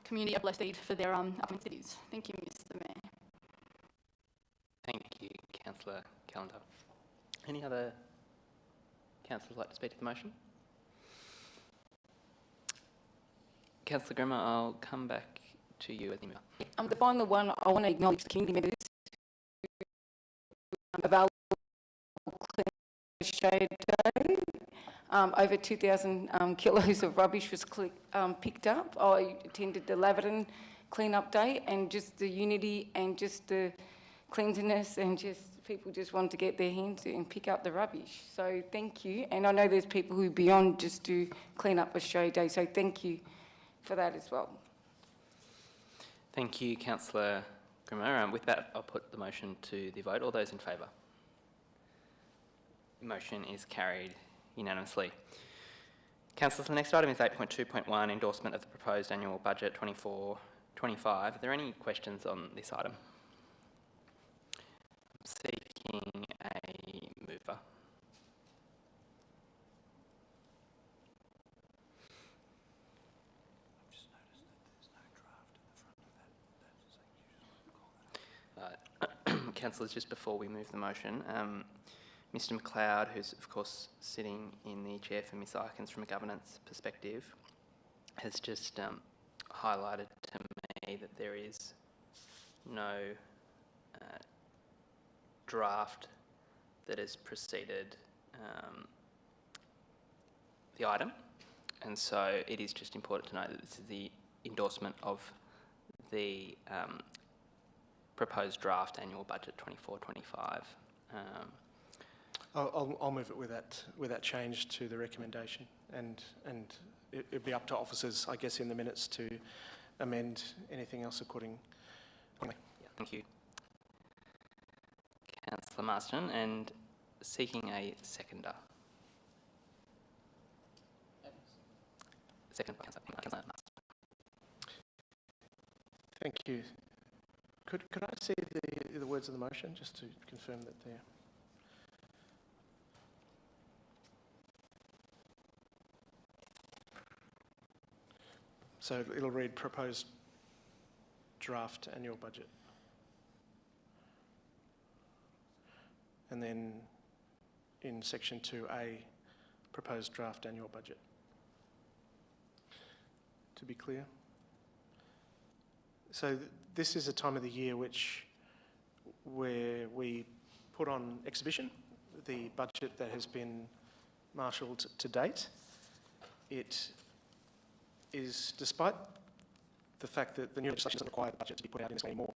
community a blessed Eid for their upcoming cities. Thank you, Mr Mayor. Thank you, Councillor Calendar. Any other councillors like to speak to the motion? Councillor Grimmer, I'll come back to you as the member. The final one, I want to acknowledge the community members available shade day. Over 2,000 kilos of rubbish was picked up. I attended the Laverton clean-up day, and just the unity and just the cleanliness and just people just want to get their hands and pick up the rubbish. So thank you. And I know there's people who beyond just to clean up Australia Day, so thank you for that as well. Thank you, Councillor Grimmer. With that, I'll put the motion to the vote. All those in favour? The motion is carried unanimously. Councillors, the next item is 8.2.1, endorsement of the proposed annual budget 24-25. Are there any questions on this item? I'm seeking a mover. Councillors, just before we move the motion, Mr McLeod, who's of course sitting in the chair for Ms Aikins from a governance perspective, has just highlighted to me that there is no draft that has preceded the item, and so it is just important to note that this is the endorsement of the proposed draft annual budget 24-25. I'll move it with that change to the recommendation, and it'd be up to officers, I guess, in the minutes to amend anything else accordingly. Yeah, thank you, Councillor Marston, and seeking a seconder. Second, Councillor Marston. Thank you. Could I see the words of the motion just to confirm that they're... So it'll read proposed draft annual budget. And then in section 2A, proposed draft annual budget. To be clear. So this is a time of the year where we put on exhibition the budget that has been marshalled to date. It is, despite the fact that the new legislation doesn't require the budget to be put out in this way anymore,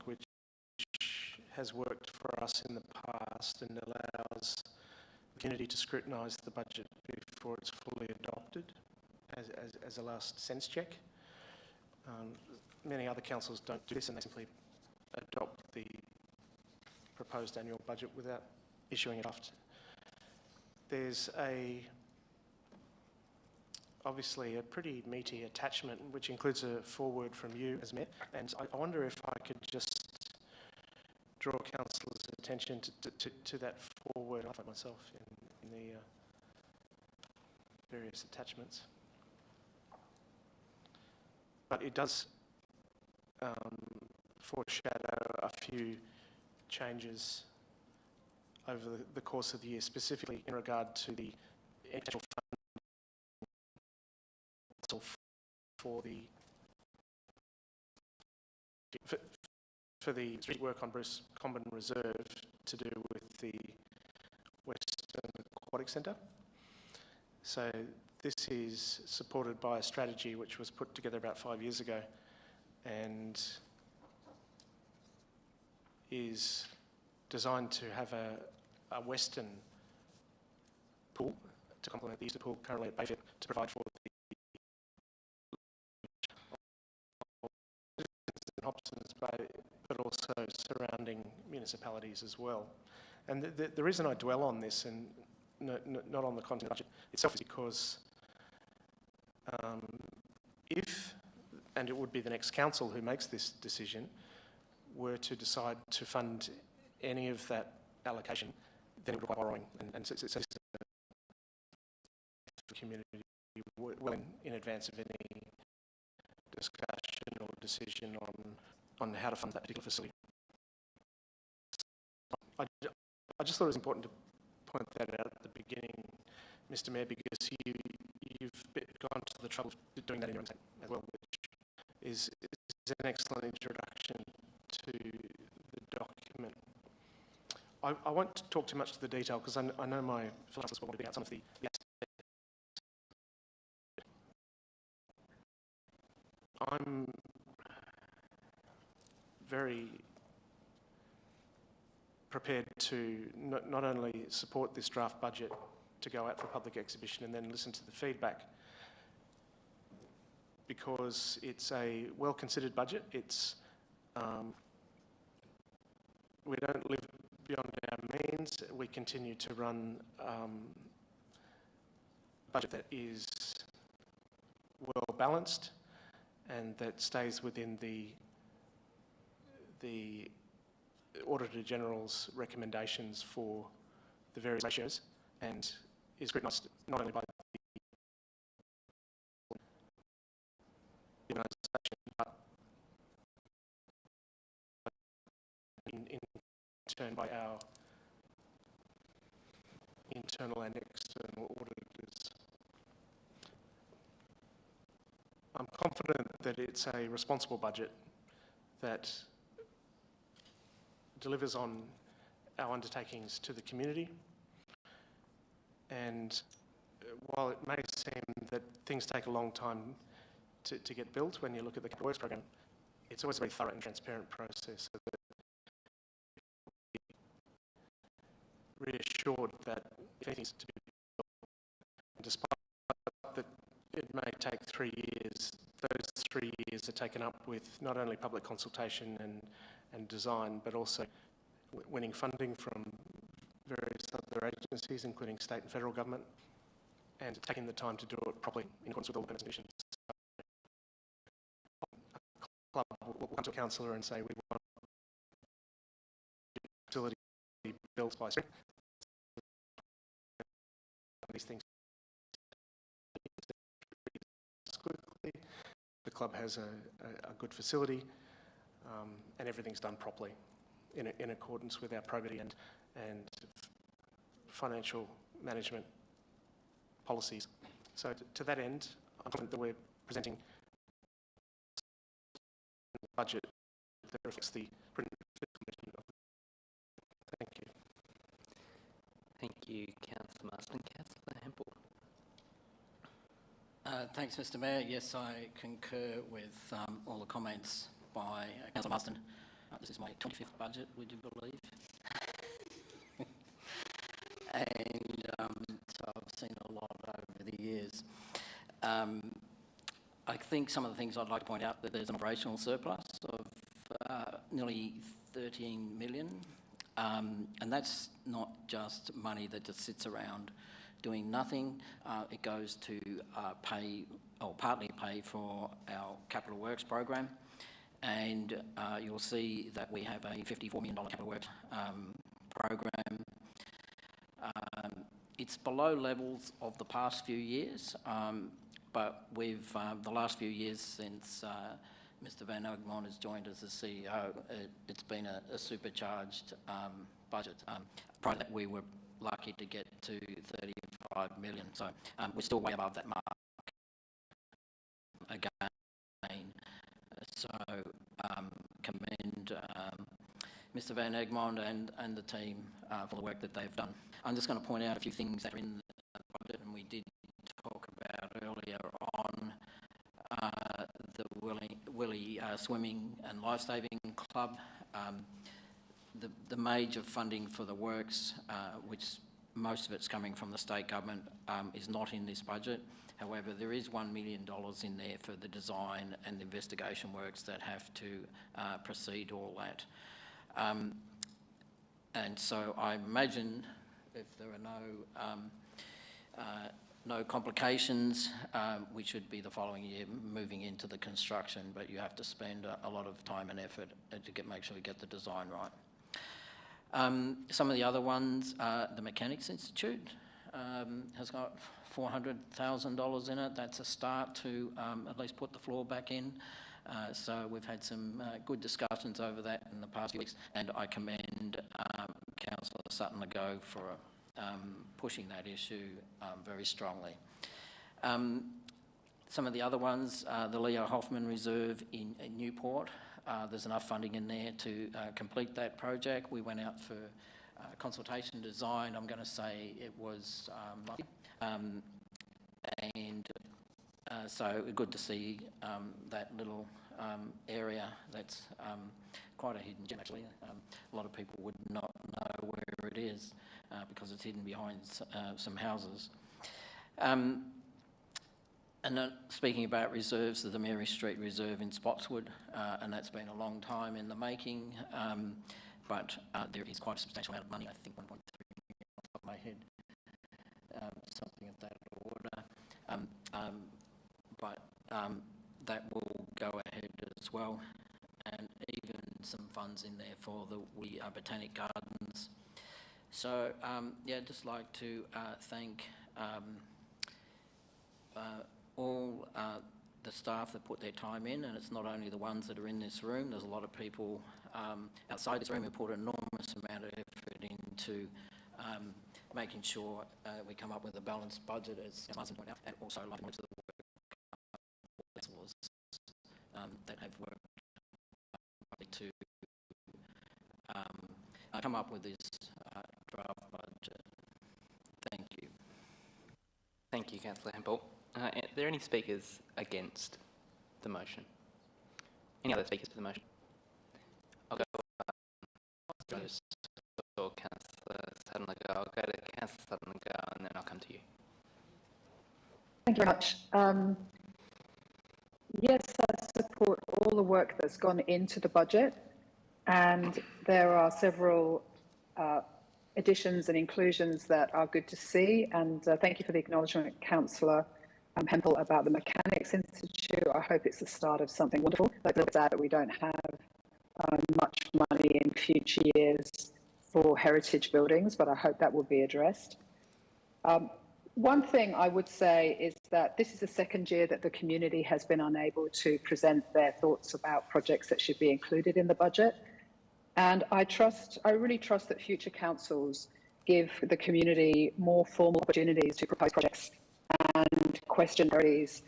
which has worked for us in the past and allows the community to scrutinise the budget before it's fully adopted as a last sense check. Many other councils don't do this, and they simply adopt the proposed annual budget without issuing a draft. There's obviously a pretty meaty attachment, which includes a foreword from you as Mayor, and I wonder if I could just draw councillors' attention to that foreword. I find myself in the various attachments. But it does foreshadow a few changes over the course of the year, specifically in regard to the potential funding for the street work on Bruce Common Reserve to do with the Western Aquatic Centre. So this is supported by a strategy which was put together about 5 years ago and is designed to have a western pool to complement the eastern pool currently at Bayfit to provide for the Hobsons Bay, but also surrounding municipalities as well. And the reason I dwell on this and not on the content of the budget itself is because if, and it would be the next council who makes this decision, were to decide to fund any of that allocation, then it would require borrowing. And so it's a community well in advance of any discussion or decision on how to fund that particular facility. I just thought it was important to point that out at the beginning, Mr. Mayor, because you've gone to the trouble of doing that in your own statement as well, which is an excellent introduction to the document. I won't talk too much to the detail because I know my fellow councillors will want to bring out some of the aspects. I'm very prepared to not only support this draft budget to go out for public exhibition and then listen to the feedback, because it's a well-considered budget. It's we don't live beyond our means. We continue to run a budget that is well balanced and that stays within the Auditor General's recommendations for the various ratios, and is scrutinised not only by the organisation but in turn by our internal and external auditors. I'm confident that it's a responsible budget that delivers on our undertakings to the community, and while it may seem that things take a long time to get built when you look at the Capital Works program, it's always a very thorough and transparent process, so that reassured that if anything's to be built, and despite that it may take 3 years, those 3 years are taken up with not only public consultation and design, but also winning funding from various other agencies, including state and federal government, and taking the time to do it properly in accordance with all the permits and conditions. A club will come to a councillor and say, we want a facility built by spring. These things quickly. The club has a good facility, and everything's done properly in accordance with our probity and financial management policies. So to that end, I'm confident that we're presenting a budget that reflects the prudent fiscal management of the. Thank you. Thank you, Councillor Marsden. Councillor Hempel. Thanks, Mr. Mayor. Yes, I concur with all the comments by Councillor Marsden. This is my 25th budget, would you believe? And so I've seen a lot over the years. I think some of the things I'd like to point out, that there's an operational surplus of nearly 13 million. And that's not just money that just sits around doing nothing. It goes to pay, or partly pay for our Capital Works program. And you'll see that we have a $54 million Capital Works program. It's below levels of the past few years, but with the last few years since Mr. Van Egmond has joined as the CEO, it's been a supercharged budget. Prior to that, we were lucky to get to 35 million, so we're still way above that mark again. So commend Mr. Van Egmond and the team for the work that they've done. I'm just going to point out a few things that are in the budget, and we did talk about earlier on the Willie Swimming and Life Saving Club. the major funding for the works, which most of it's coming from the state government, is not in this budget. However, there is $1 million in there for the design and investigation works that have to precede all that. And so I imagine if there are no complications, we should be the following year moving into the construction, but you have to spend a lot of time and effort to make sure you get the design right. Some of the other ones, the Mechanics Institute has got $400,000 in it. That's a start to at least put the floor back in. So we've had some good discussions over that in the past few weeks, and I commend Councillor Sutton Legault for pushing that issue very strongly. Some of the other ones, the Leo Hoffman Reserve in Newport, there's enough funding in there to complete that project. We went out for consultation design. I'm going to say it was lucky. So good to see that little area that's quite a hidden gem actually. A lot of people would not know where it is because it's hidden behind some houses. And then speaking about reserves, the Mary Street Reserve in Spotswood, and that's been a long time in the making, but there is quite a substantial amount of money, I think 1.3 million off the top of my head, something of that order. But that will go ahead as well, and even some funds in there for the Botanic Gardens. So, yeah, I'd just like to thank all the staff that put their time in, and it's not only the ones that are in this room. There's a lot of people outside this room who put an enormous amount of effort into making sure we come up with a balanced budget, as Martin pointed out, and also like most of the work that have worked to come up with this draft budget. Thank you. Thank you, Councillor Hempel. Are there any speakers against the motion? Any other speakers for the motion? I'll go. Or Councillor Sutton Legault. I'll go to Councillor Sutton Legault and then I'll come to you. Thank you very much. Yes, I support all the work that's gone into the budget, and there are several additions and inclusions that are good to see, and thank you for the acknowledgement, Councillor Hempel, about the Mechanics Institute. I hope it's the start of something wonderful. It's sad that we don't have much money in future years for heritage buildings, but I hope that will be addressed. One thing I would say is that this is the second year that the community has been unable to present their thoughts about projects that should be included in the budget. And I really trust that future councils give the community more formal opportunities to propose projects and question priorities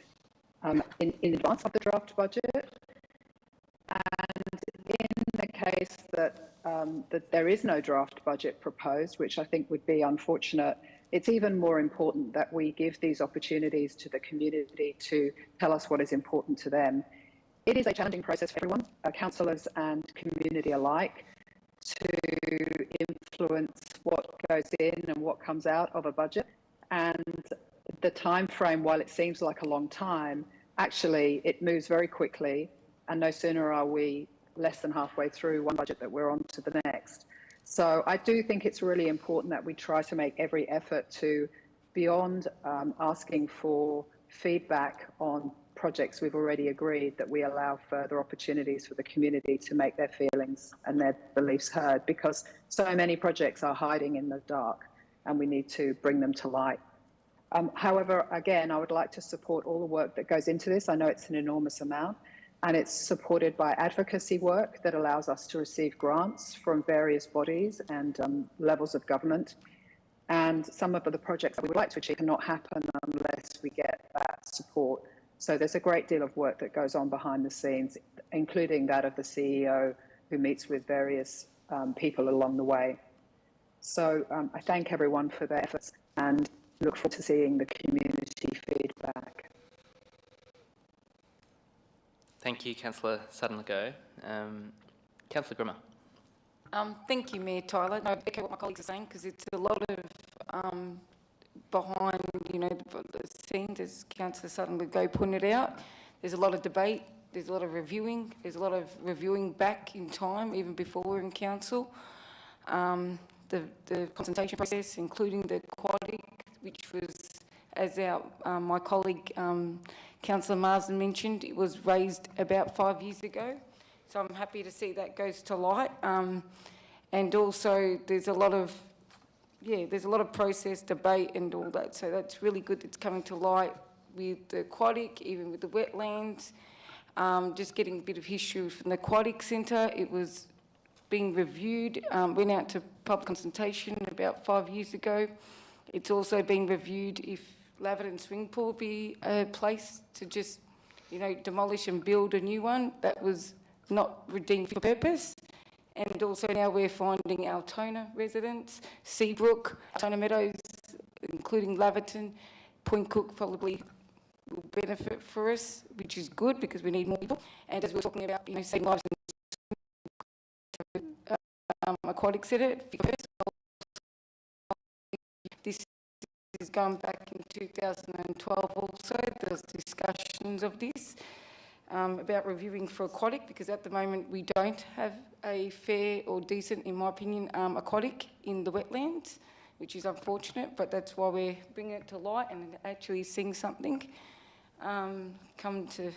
in advance of the draft budget. And in the case that, that there is no draft budget proposed, which I think would be unfortunate, it's even more important that we give these opportunities to the community to tell us what is important to them. It is a challenging process for everyone, councillors and community alike, to influence what goes in and what comes out of a budget. And the time frame, while it seems like a long time, actually it moves very quickly, and no sooner are we less than halfway through one budget that we're on to the next. So I do think it's really important that we try to make every effort to, beyond asking for feedback on projects we've already agreed, that we allow further opportunities for the community to make their feelings and their beliefs heard, because so many projects are hiding in the dark and we need to bring them to light. However, again, I would like to support all the work that goes into this. I know it's an enormous amount, and it's supported by advocacy work that allows us to receive grants from various bodies and levels of government. And some of the projects that we would like to achieve cannot happen unless we get that support. So there's a great deal of work that goes on behind the scenes, including that of the CEO, who meets with various people along the way. So I thank everyone for their efforts and look forward to seeing the community feedback. Thank you, Councillor Sutton Legault. Councillor Grimmer. Thank you, Mayor Tyler. No, I echo what my colleagues are saying, because it's a lot of behind, the scenes, as Councillor Sutton would go pointed out. There's a lot of debate, there's a lot of reviewing, there's a lot of reviewing back in time, even before we're in council. The consultation process, including the aquatic, which was, as my colleague, Councillor Marsden mentioned, it was raised about 5 years ago. So I'm happy to see that goes to light. And also there's a lot of process, debate and all that. So that's really good it's coming to light with the aquatic, even with the wetlands. Just getting a bit of history from the aquatic centre. It was being reviewed, went out to public consultation about 5 years ago. It's also been reviewed if Laverton Swimming Pool be a place to just, demolish and build a new one that was not redeemed for purpose. And also now we're finding Altona residents, Seabrook, Altona Meadows, including Laverton, Point Cook probably will benefit for us, which is good because we need more people. And as we're talking about, saving lives in aquatic centre, this is going back in 2012 also. There's discussions of this. About reviewing for aquatic, because at the moment we don't have a fair or decent, in my opinion, aquatic in the wetlands, which is unfortunate, but that's why we're bringing it to light and actually seeing something come to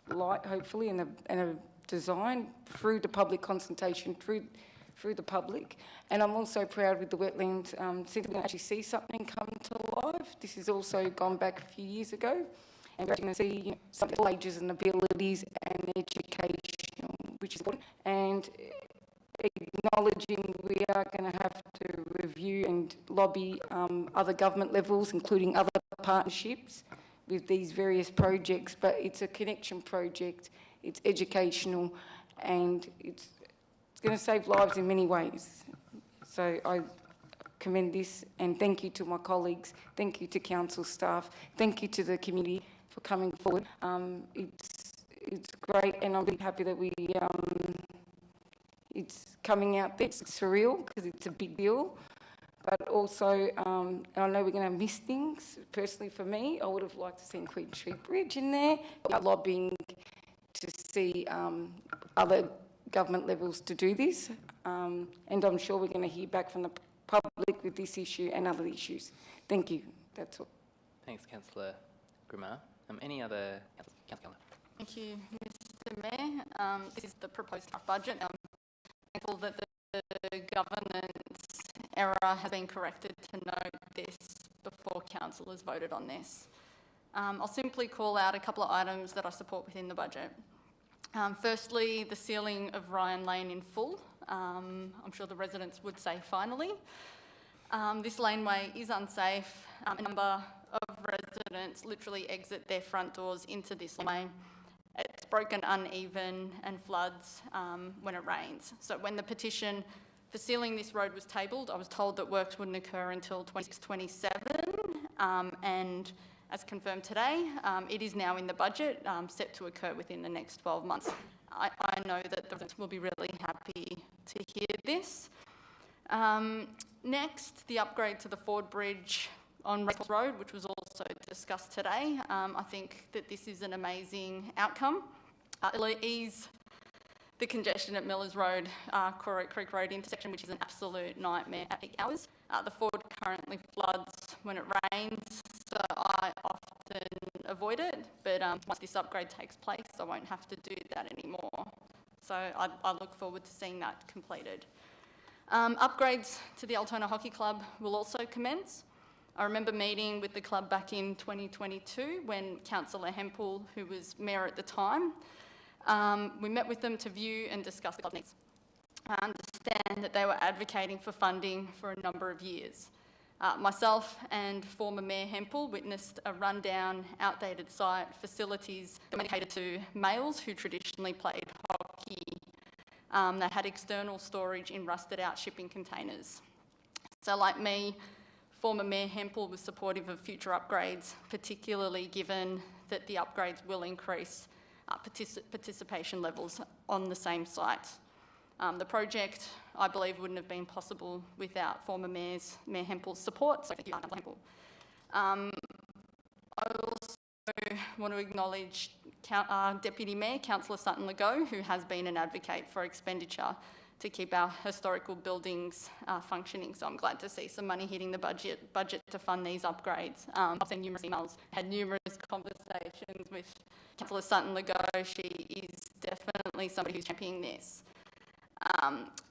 light, hopefully, in a design through the public consultation, through the public. And I'm also proud with the wetlands, since we can actually see something come to life. This has also gone back a few years ago. And we're going to see some ages and abilities and education, which is important. And acknowledging we are going to have to review and lobby other government levels, including other partnerships with these various projects. But it's a connection project, it's educational, and it's going to save lives in many ways. So I commend this, and thank you to my colleagues, thank you to council staff, thank you to the community for coming forward. It's great, and I'm really happy that it's coming out there. It's surreal because it's a big deal, but also I know we're going to miss things. Personally, for me, I would have liked to see Queen Street Bridge in there. We're lobbying to see other government levels to do this, and I'm sure we're going to hear back from the public with this issue and other issues. Thank you. That's all. Thanks, Councillor Grimmer. Any other councillor? Thank you, Mr Mayor. This is the proposed draft budget. I'm thankful that the governance error has been corrected to note this before council has voted on this. I'll simply call out a couple of items that I support within the budget. Firstly, the sealing of Ryan Lane in full. I'm sure the residents would say finally. This laneway is unsafe. A number of residents literally exit their front doors into this laneway. It's broken, uneven and floods when it rains. So when the petition for sealing this road was tabled, I was told that works wouldn't occur until 26-27, and as confirmed today, it is now in the budget, set to occur within the next 12 months. I know that the residents will be really happy to hear this. Next, the upgrade to the Ford Bridge on Race Road, which was also discussed today. I think that this is an amazing outcome. It'll ease the congestion at Millers Road, Corroat Creek Road intersection, which is an absolute nightmare at peak hours. The Ford currently floods when it rains, so I often avoid it, but once this upgrade takes place, I won't have to do that anymore. So I look forward to seeing that completed. Upgrades to the Altona Hockey Club will also commence. I remember meeting with the club back in 2022 when Councillor Hempel, who was mayor at the time, we met with them to view and discuss the club needs. I understand that they were advocating for funding for a number of years. Myself and former Mayor Hempel witnessed a rundown, outdated site, facilities dedicated to males who traditionally played hockey. They had external storage in rusted out shipping containers. So like me, former Mayor Hempel was supportive of future upgrades, particularly given that the upgrades will increase participation levels on the same site. The project, I believe, wouldn't have been possible without former Mayor Hempel's support, so thank you, Councillor Hempel. I also want to acknowledge Deputy Mayor, Councillor Sutton Legault, who has been an advocate for expenditure to keep our historical buildings functioning. So I'm glad to see some money hitting the budget to fund these upgrades. I've sent numerous emails, had numerous conversations with Councillor Sutton Legault. She is definitely somebody who's championing this.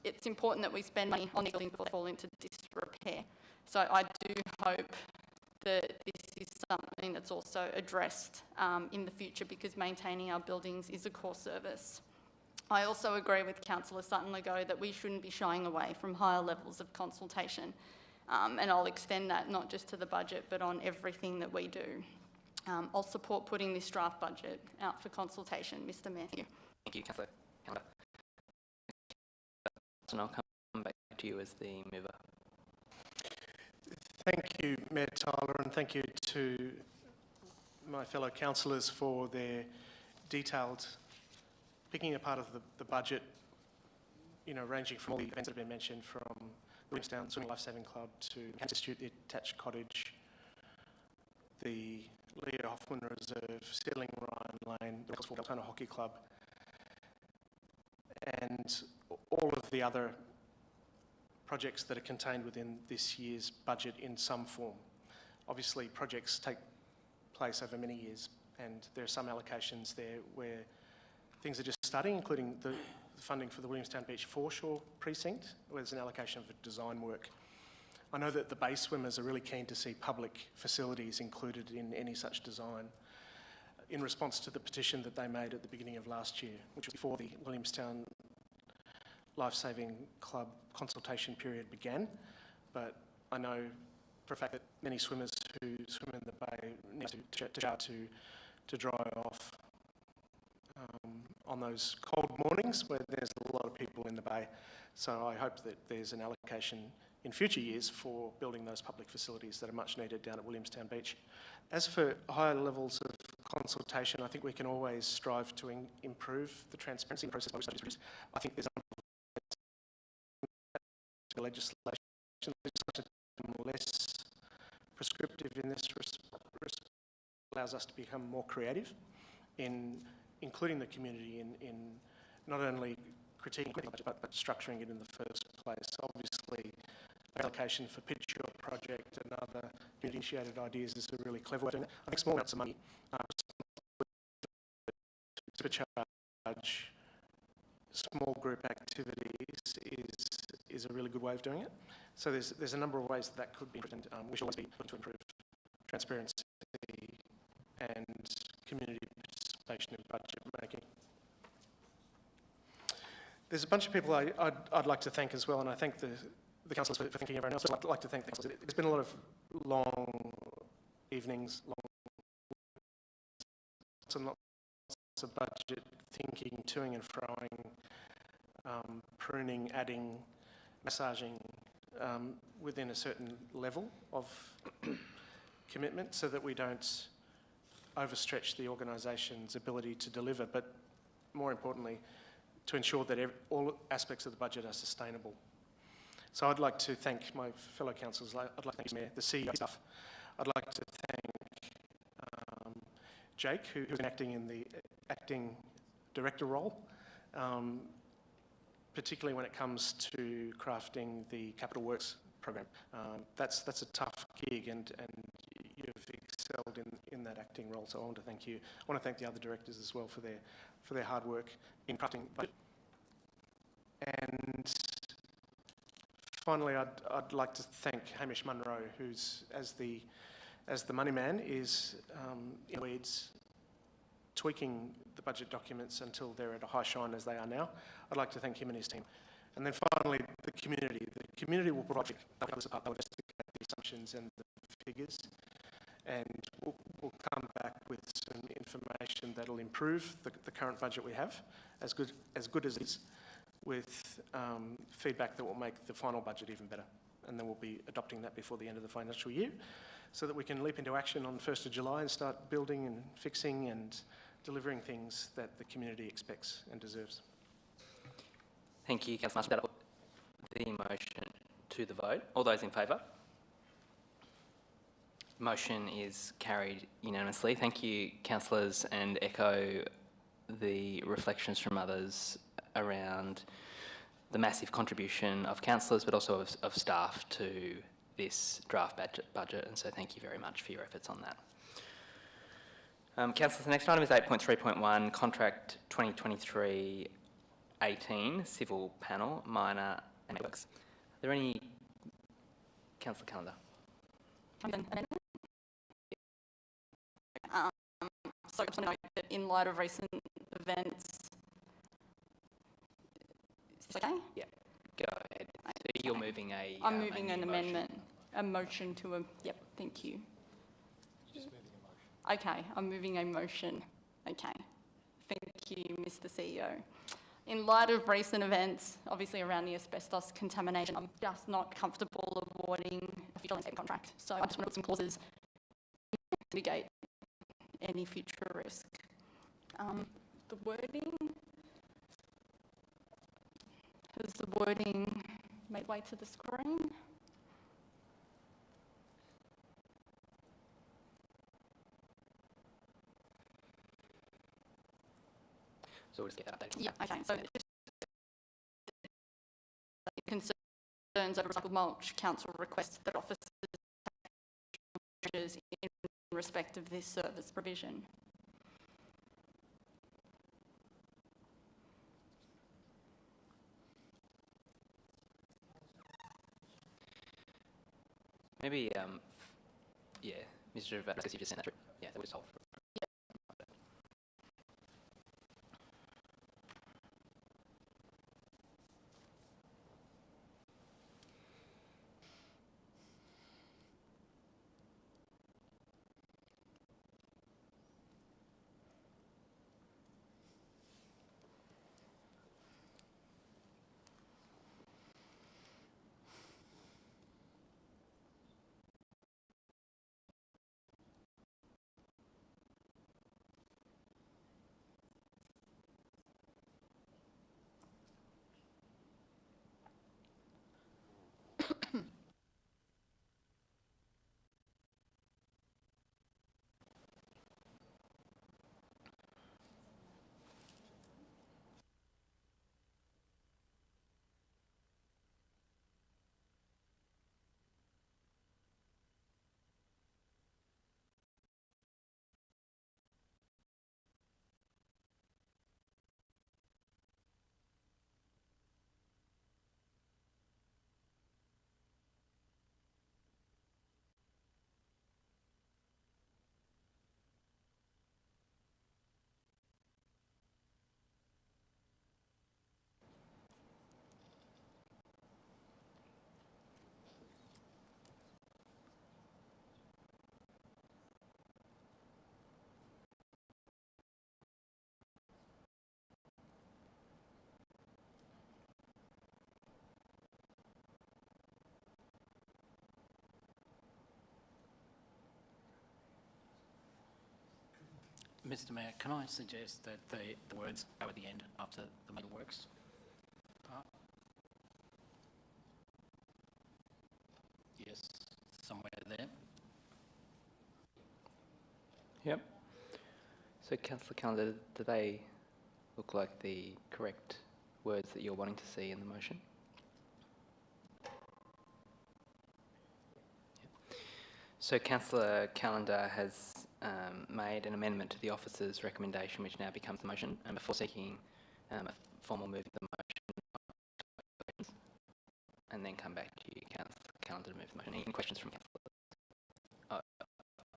It's important that we spend money on these buildings before they fall into disrepair. So I do hope that this is something that's also addressed in the future, because maintaining our buildings is a core service. I also agree with Councillor Sutton Legault that we shouldn't be shying away from higher levels of consultation, and I'll extend that not just to the budget but on everything that we do. I'll support putting this draft budget out for consultation, Mr Mayor. Thank you, Councillor. And I'll come back to you as the mover. Thank you, Mayor Tyler, and thank you to my fellow councillors for their detailed picking apart of the budget, ranging from all the events that have been mentioned, from the Williamstown Swimming Lifesaving Club to the Institute, the Attached Cottage, the Leo Hoffman Reserve, Sealing Ryan Lane, the Deltona Hockey Club, and all of the other projects that are contained within this year's budget in some form. Obviously, projects take place over many years, and there are some allocations there where things are just starting, including the funding for the Williamstown Beach Foreshore Precinct, where there's an allocation for design work. I know that the bay swimmers are really keen to see public facilities included in any such design, in response to the petition that they made at the beginning of last year, which was before the Williamstown Lifesaving Club consultation period began. But I know for a fact that many swimmers who swim in the bay need to dry off on those cold mornings where there's a lot of people in the bay. So I hope that there's an allocation in future years for building those public facilities that are much needed down at Williamstown Beach. As for higher levels of consultation, I think we can always strive to improve the transparency process. I think there's legislation less prescriptive in this respect, allows us to become more creative in including the community in not only critiquing the budget but structuring it in the first place. Obviously, allocation for Pitch Your Project and other community-initiated ideas is a really clever way of doing it. I think small amounts of money supercharge small group activities is a really good way of doing it. So there's a number of ways that could be improved, and we should always be looking to improve transparency and community participation in budget making. There's a bunch of people I'd like to thank as well, and I thank the councillors for thanking everyone else. I'd like to thank the councillors. There's been a lot of long evenings, lots of budget thinking, toing and froing, pruning, adding, massaging within a certain level of commitment so that we don't overstretch the organisation's ability to deliver, but more importantly, to ensure that all aspects of the budget are sustainable. So I'd like to thank my fellow councillors. I'd like to thank the Mayor, the CEO staff. I'd like to thank Jake, who's been acting in the acting director role, particularly when it comes to crafting the Capital Works program. That's a tough gig, and you've excelled in that acting role. So I want to thank you. I want to thank the other directors as well for their hard work in crafting budget. And finally, I'd like to thank Hamish Munro, who's as the money man is in the weeds, tweaking the budget documents until they're at a high shine as they are now. I'd like to thank him and his team. And then finally, the community. The community will provide they'll investigate the assumptions and the figures, and we'll come back with some information that'll improve the current budget we have, as good as it is, with feedback that will make the final budget even better. And then we'll be adopting that before the end of the financial year, so that we can leap into action on 1st of July and start building and fixing and delivering things that the community expects and deserves. Thank you, Councillor Martin. That'll put the motion to the vote. All those in favour? Motion is carried unanimously. Thank you, councillors, and echo the reflections from others around the massive contribution of councillors, but also of staff to this draft budget, and so thank you very much for your efforts on that. Councillors, the next item is 8.3.1, Contract 2023-18, Civil Panel, Minor and Networks. Are there any... Councillor Callender. So I just want to note that in light of recent events... Is this okay? Yeah, go ahead. So you're moving a... I'm moving a an new amendment, a motion to a... Yep, thank you. Okay, I'm moving a motion. Okay. Thank you, Mr. CEO. In light of recent events, obviously around the asbestos contamination, I'm just not comfortable awarding a future landscape contract. So I just want to put some clauses to mitigate any future risk. The wording, has the wording made way to the screen? So we'll just get that updated. Yeah, okay. So concerns over recycled mulch, council requests that officers take measures in respect of this service provision. Maybe, yeah, Mr. Vasquez, you just sent that through. Yeah, that was all. Mr. Mayor, can I suggest that the words go at the end after the major works part? Yes, somewhere there. Yep. So, Councillor Callender, do they look like the correct words that you're wanting to see in the motion? Yep. So, Councillor Callender has made an amendment to the officer's recommendation, which now becomes the motion, and before seeking a formal move of the motion, and then come back to you, Councillor Callender, to move the motion. Any questions from Councillor?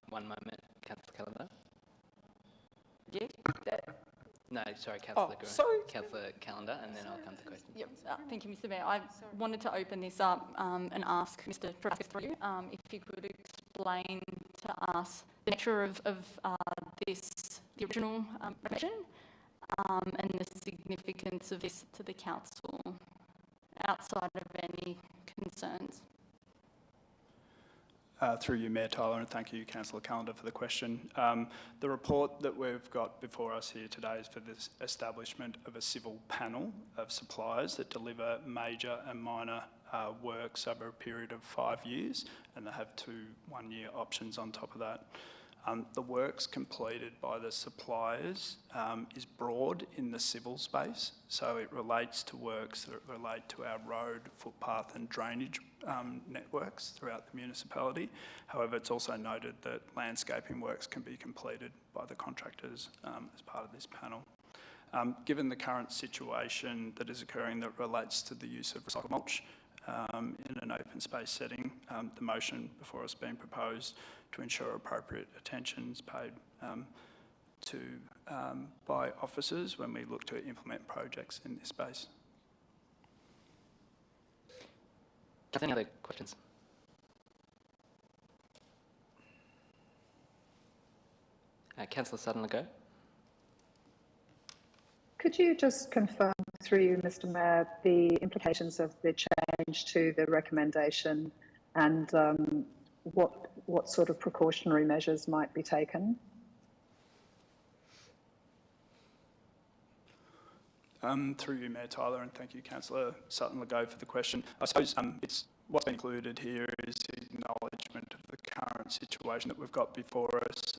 One moment, Councillor Callender. Yeah, No, sorry, Councillor Green. sorry. Councillor Callender, and then I'll come to questions. Yep. Thank you, Mr. Mayor. I wanted to open this up and ask Mr. Trevasquez through you if he could explain to us the nature of the original recommendation and the significance of this to the council outside of any concerns. Through you, Mayor Tyler, and thank you, Councillor Callender, for the question. The report that we've got before us here today is for the establishment of a civil panel of suppliers that deliver major and minor works over a period of 5 years, and they have 2 one-year options on top of that. The works completed by the suppliers is broad in the civil space, so it relates to works that relate to our road, footpath and drainage networks throughout the municipality. However, it's also noted that landscaping works can be completed by the contractors as part of this panel. Given the current situation that is occurring that relates to the use of recycled mulch in an open space setting, the motion before us being proposed to ensure appropriate attention is paid by officers when we look to implement projects in this space. Any other questions? Councillor Sutton-Legault. Could you just confirm through you, Mr Mayor, the implications of the change to the recommendation and what sort of precautionary measures might be taken? Through you, Mayor Tyler, and thank you, Councillor Sutton-Legault, for the question. I suppose what's been included here is the acknowledgement of the current situation that we've got before us.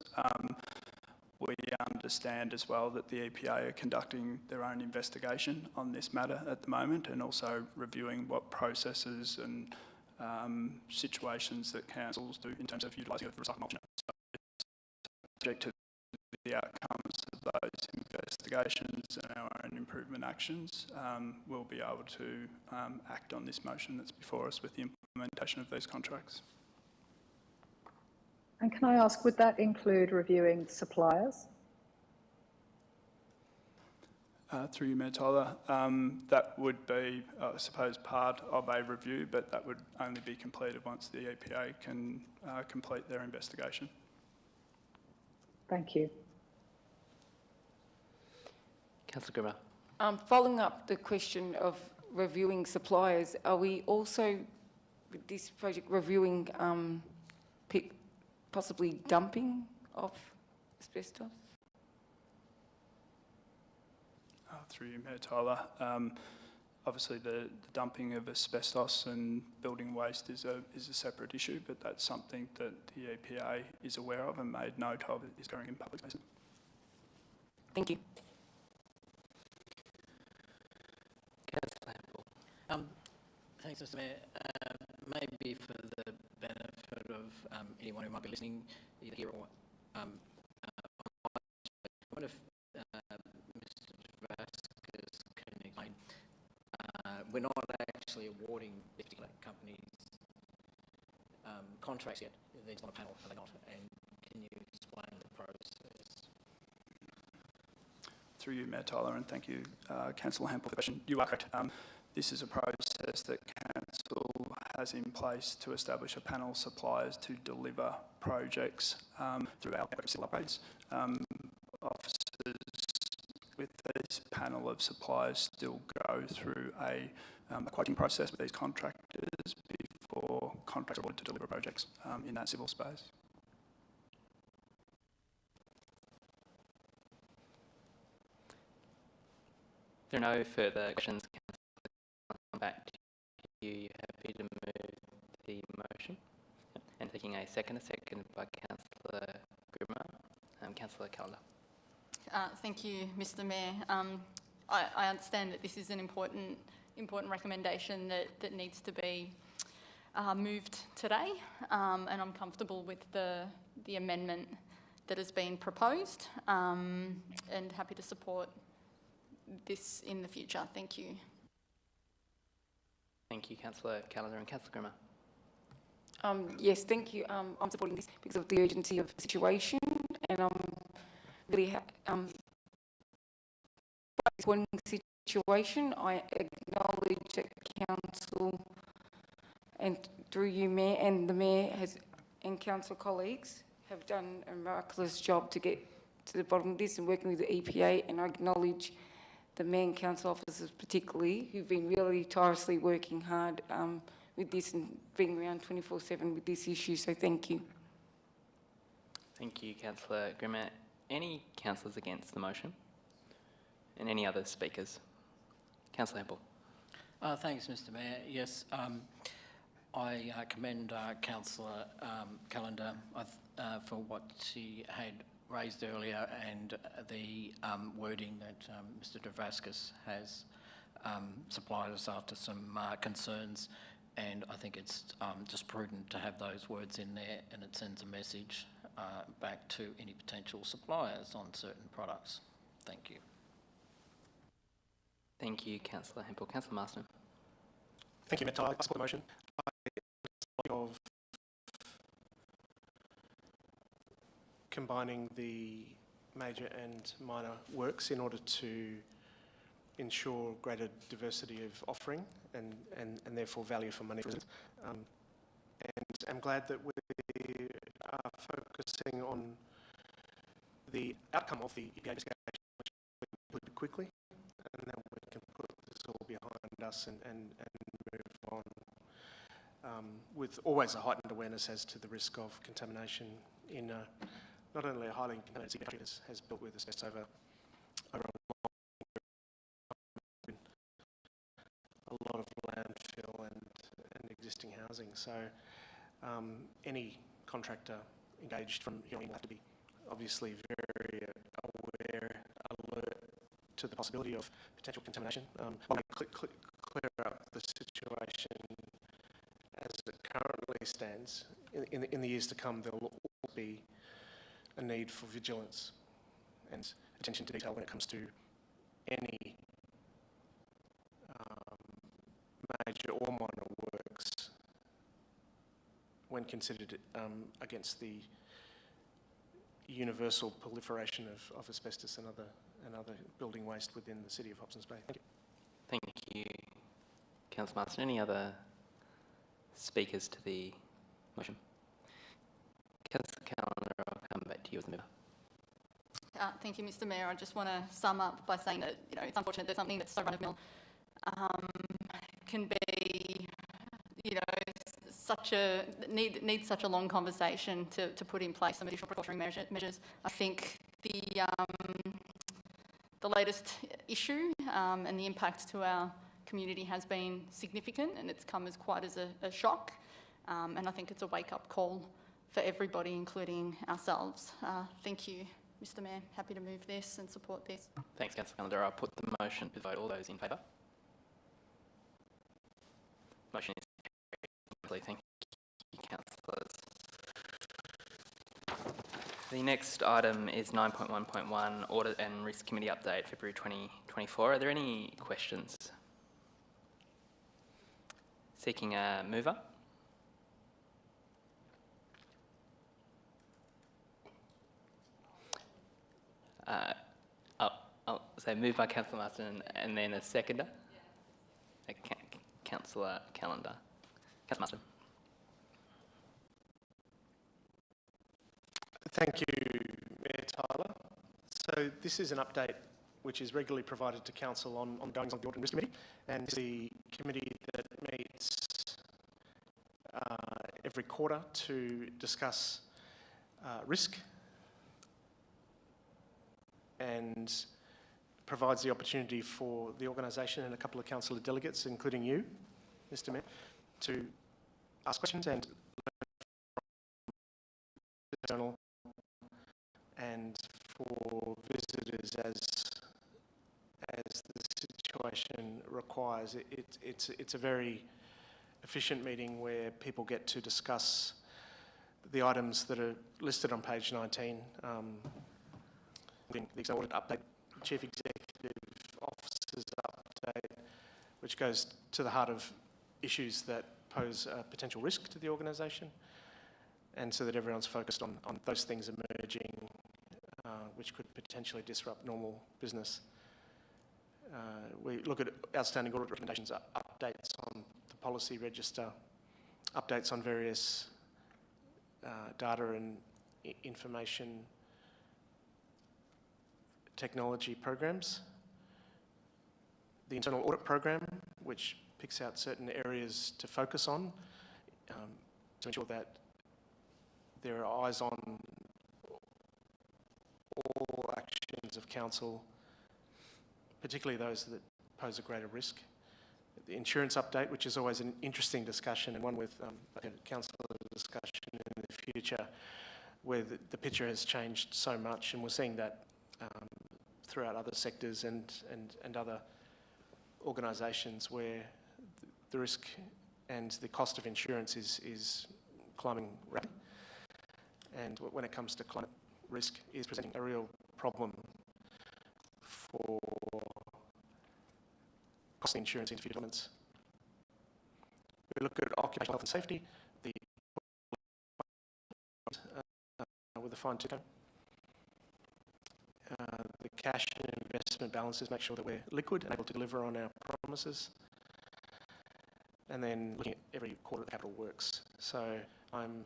We understand as well that the EPA are conducting their own investigation on this matter at the moment, and also reviewing what processes and situations that councils do in terms of utilising the recycling option. Subject to the outcomes of those investigations and our own improvement actions, we'll be able to act on this motion that's before us with the implementation of these contracts. And can I ask, would that include reviewing suppliers? Through you, Mayor Tyler, that would be, I suppose, part of a review, but that would only be completed once the EPA can complete their investigation. Thank you. Councillor Grimmer. Following up the question of reviewing suppliers, are we also, with this project, reviewing possibly dumping of asbestos? Through you, Mayor Tyler. Obviously, the dumping of asbestos and building waste is a separate issue, but that's something that the EPA is aware of and made note of is going in public spaces. Thank you. Councillor Hempel. Thanks, Mr Mayor. Maybe for the benefit of anyone who might be listening, either here or I wonder if Mr Vasquez can explain. We're not actually awarding this particular company's contracts yet. They're on a panel, are they not? And can you explain the process? Through you, Mayor Tyler, and thank you, Councillor Hempel, for the question. You are correct. This is a process that Council has in place to establish a panel of suppliers to deliver projects through our network of civil upgrades. Officers with this panel of suppliers still go through a quoting process with these contractors before contracts are awarded to deliver projects in that civil space. If there are no further questions, Councillor, come back to you. You're happy to move the motion? Yep. And taking a second by Councillor Grimmer. Councillor Callender. Thank you, Mr Mayor. I understand that this is an important recommendation that needs to be moved today, and I'm comfortable with the amendment that has been proposed, and happy to support this in the future. Thank you. Thank you, Councillor Callender and Councillor Grimmer. Yes, thank you. I'm supporting this because of the urgency of the situation, and I'm really supporting the situation. I acknowledge that Council, and through you, Mayor, and the Mayor and Council colleagues have done a miraculous job to get to the bottom of this and working with the EPA, and I acknowledge the Mayor and Council officers particularly, who've been really tirelessly working hard with this and being around 24/7 with this issue, so thank you. Thank you, Councillor Grimmer. Any councillors against the motion? And any other speakers? Councillor Hempel. Thanks, Mr Mayor. Yes, I commend Councillor Callender for what she had raised earlier and the wording that Mr Dravaskas has supplied us after some concerns, and I think it's just prudent to have those words in there, and it sends a message back to any potential suppliers on certain products. Thank you. Thank you, Councillor Hempel. Councillor Marston. Thank you, Mayor Tyler. I support the motion. Of combining the major and minor works in order to ensure greater diversity of offering and therefore value for money. And I'm glad that we are focusing on the outcome of the EPA investigation, which we completed quickly, and then we can put this all behind us and move on. With always a heightened awareness as to the risk of contamination in not only a highly contaminated country that has built with asbestos over a lot of landfill and existing housing. So any contractor engaged from here on will have to be obviously very aware, alert to the possibility of potential contamination. I'll clear up the situation as it currently stands. In the years to come, there will be a need for vigilance and attention to detail when it comes to any major or minor works when considered against the universal proliferation of asbestos and other building waste within the city of Hobsons Bay. Thank you. Thank you, Councillor Marston. Any other speakers to the motion? Councillor Callender, I'll come back to you as the member. Thank you, Mr Mayor. I just want to sum up by saying that it's unfortunate that something that's so run-of-the-mill can be, needs such a long conversation to put in place some additional precautionary measures. I think the latest issue and the impact to our community has been significant, and it's come as quite as a shock. And I think it's a wake-up call for everybody, including ourselves. Thank you, Mr Mayor. Happy to move this and support this. Thanks, Councillor Callender. I'll put the motion to vote. All those in favour? Motion is carried. Thank you, councillors. The next item is 9.1.1, Audit and Risk Committee Update, February 2024. Are there any questions? Seeking a mover? I'll say moved by Councillor Marston and then a seconder. Councillor Callender. Councillor Marston. Thank you, Mayor Tyler. So this is an update which is regularly provided to Council on goings on the Audit and Risk Committee, and it's the committee that meets every quarter to discuss risk and provides the opportunity for the organisation and a couple of councillor delegates, including you, Mr Mayor, to ask questions and learn and for visitors as the situation requires. It's a very efficient meeting where people get to discuss the items that are listed on page 19, the external audit update, Chief Executive Officer's update, which goes to the heart of issues that pose a potential risk to the organisation, and so that everyone's focused on those things emerging which could potentially disrupt normal business. We look at outstanding audit recommendations, updates on the policy register, updates on various data and information technology programs, the internal audit program, which picks out certain areas to focus on to ensure that there are eyes on all actions of council, particularly those that pose a greater risk. The insurance update, which is always an interesting discussion and one with council discussion in the future, where the picture has changed so much, and we're seeing that throughout other sectors and other organisations where the risk and the cost of insurance is climbing rapidly. And when it comes to climate risk, is presenting a real problem for costly insurance into future developments. We look at occupational health and safety, with a fine-tooth comb. The cash and investment balances make sure that we're liquid and able to deliver on our promises. And then looking at every quarter the capital works. So I'm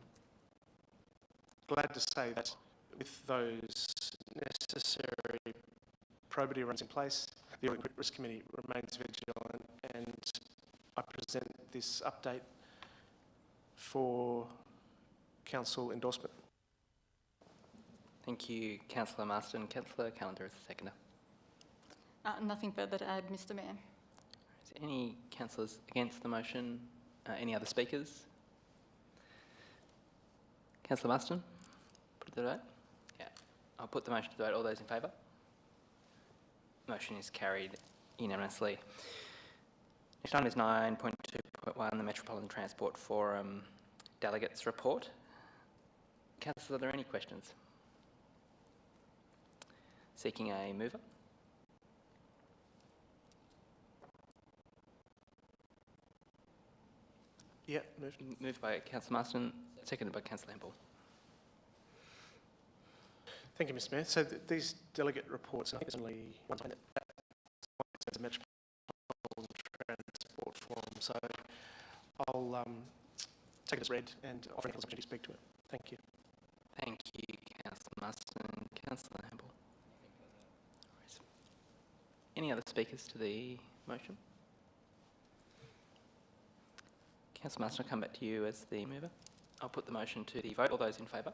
glad to say that with those necessary probity runs in place, the Audit and Risk Committee remains vigilant, and I present this update for council endorsement. Thank you, Councillor Marston. Councillor Callender is the seconder. Nothing further to add, Mr Mayor. Is there any councillors against the motion? Any other speakers? Councillor Marston, put it to the vote. Yeah, I'll put the motion to the vote. All those in favour? Motion is carried unanimously. Next item is 9.2.1, the Metropolitan Transport Forum Delegates Report. Councillors, are there any questions? Seeking a mover. Yeah, moved. Moved by Councillor Marston, seconded by Councillor Hempel. Thank you, Mr Mayor. So these delegate reports, I think there's only one time that it's a Metropolitan Transport Forum, so I'll take it as read and offer an opportunity to speak to it. Thank you. Thank you, Councillor Marston. Councillor Hempel. Any other speakers to the motion? Councillor Marston, I'll come back to you as the mover. I'll put the motion to the vote. All those in favour?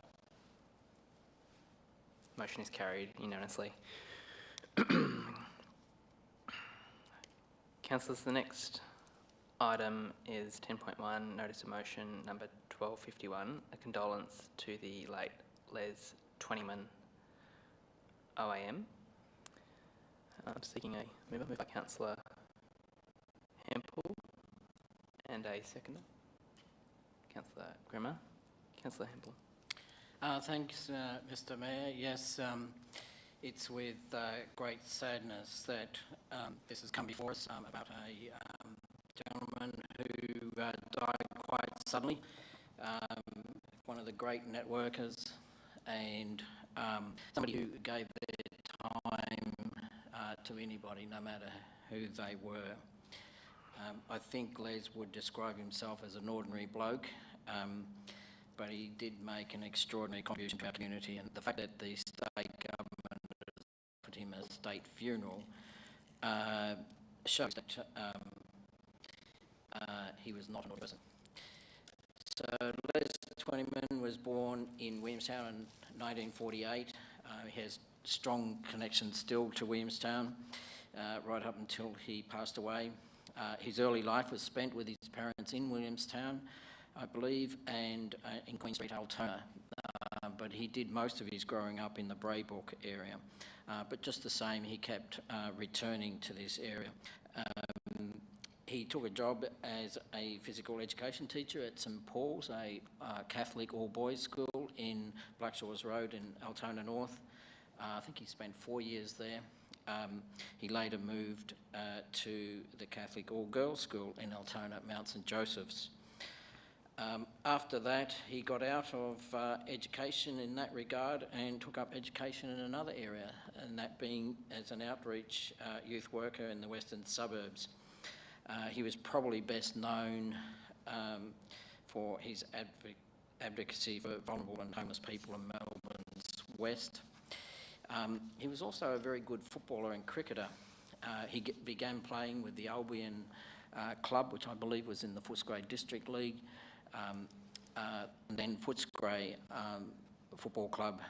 Motion is carried unanimously. Councillors, the next item is 10.1, notice of motion number 1251, a condolence to the late Les Twentyman OAM. I'm seeking a mover, moved by Councillor Hempel, and a seconder, Councillor Grimmer. Councillor Hempel. Thanks, Mr Mayor. Yes, it's with great sadness that this has come before us about a gentleman who died quite suddenly, one of the great networkers, and somebody who gave their time to anybody, no matter who they were. I think Les would describe himself as an ordinary bloke, but he did make an extraordinary contribution to our community, and the fact that the state government offered him a state funeral shows that he was not an ordinary person. So Les Twentyman was born in Williamstown in 1948. He has strong connections still to Williamstown, right up until he passed away. His early life was spent with his parents in Williamstown, I believe, and in Queen Street, Altona. But he did most of his growing up in the Braybrook area. But just the same, he kept returning to this area. He took a job as a physical education teacher at St Paul's, a Catholic all-boys school in Blackshaw's Road in Altona North. I think he spent 4 years there. He later moved to the Catholic all-girls school in Altona, Mount St Joseph's. After that, he got out of education in that regard and took up education in another area, and that being as an outreach youth worker in the western suburbs. He was probably best known for his advocacy for vulnerable and homeless people in Melbourne's west. He was also a very good footballer and cricketer. He began playing with the Albion club, which I believe was in the Footscray District League. And then Footscray Football Club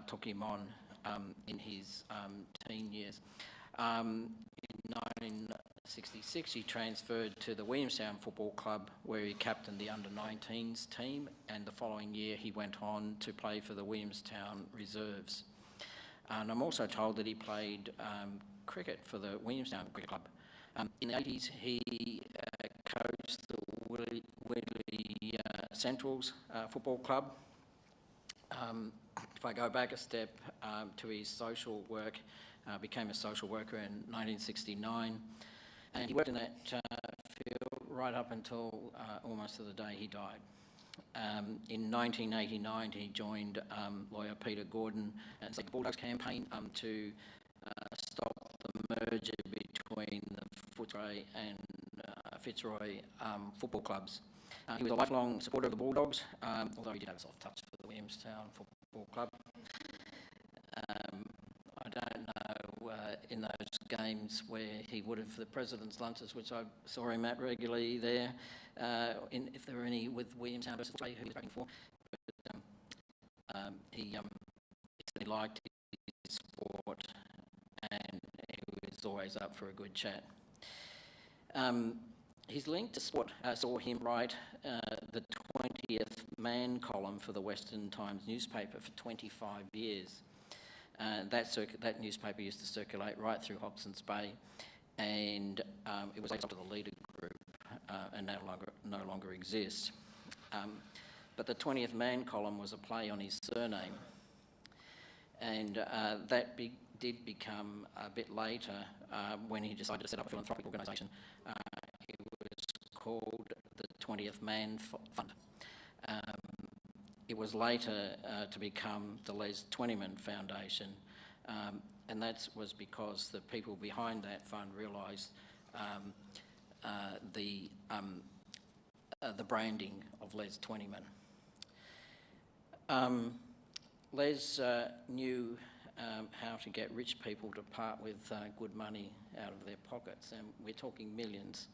took him on in his teen years. In 1966, he transferred to the Williamstown Football Club, where he captained the under-19s team, and the following year he went on to play for the Williamstown Reserves. And I'm also told that he played cricket for the Williamstown Cricket Club. In the 80s, he coached the Wheatley Centrals Football Club. If I go back a step to his social work, became a social worker in 1969, and he worked in that field right up until almost to the day he died. In 1989, he joined lawyer Peter Gordon and the Bulldogs campaign to stop the merger between the Footscray and Fitzroy football clubs. He was a lifelong supporter of the Bulldogs, although he did have a soft touch for the Williamstown Football Club. I don't know in those games where he would have the president's lunches, which I saw him at regularly there, if there were any with Williamstown versus Footscray who he was voting for. But he certainly liked his sport, and he was always up for a good chat. His link to sport saw him write the 20th Man column for the Western Times newspaper for 25 years. That newspaper used to circulate right through Hobson's Bay, and it was linked to the Leader Group and no longer exists. But the 20th Man column was a play on his surname, and that did become a bit later when he decided to set up a philanthropic organisation. It was called the 20th Man Fund. It was later to become the Les Twentyman Foundation, and that was because the people behind that fund realised the branding of Les Twentyman. Les knew how to get rich people to part with good money out of their pockets, and we're talking millions.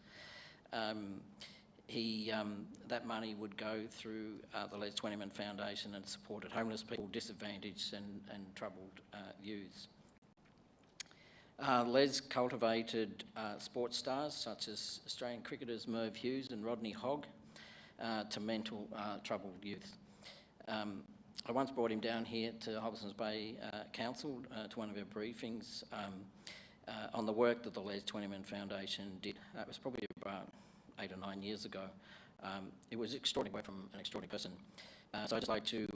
That money would go through the Les Twentyman Foundation and supported homeless people, disadvantaged and troubled youths. Les cultivated sports stars such as Australian cricketers Merv Hughes and Rodney Hogg to mentor troubled youth. I once brought him down here to Hobson's Bay Council to one of our briefings on the work that the Les Twentyman Foundation did. That was probably about 8 or 9 years ago. It was extraordinary work from an extraordinary person. So I'd just like to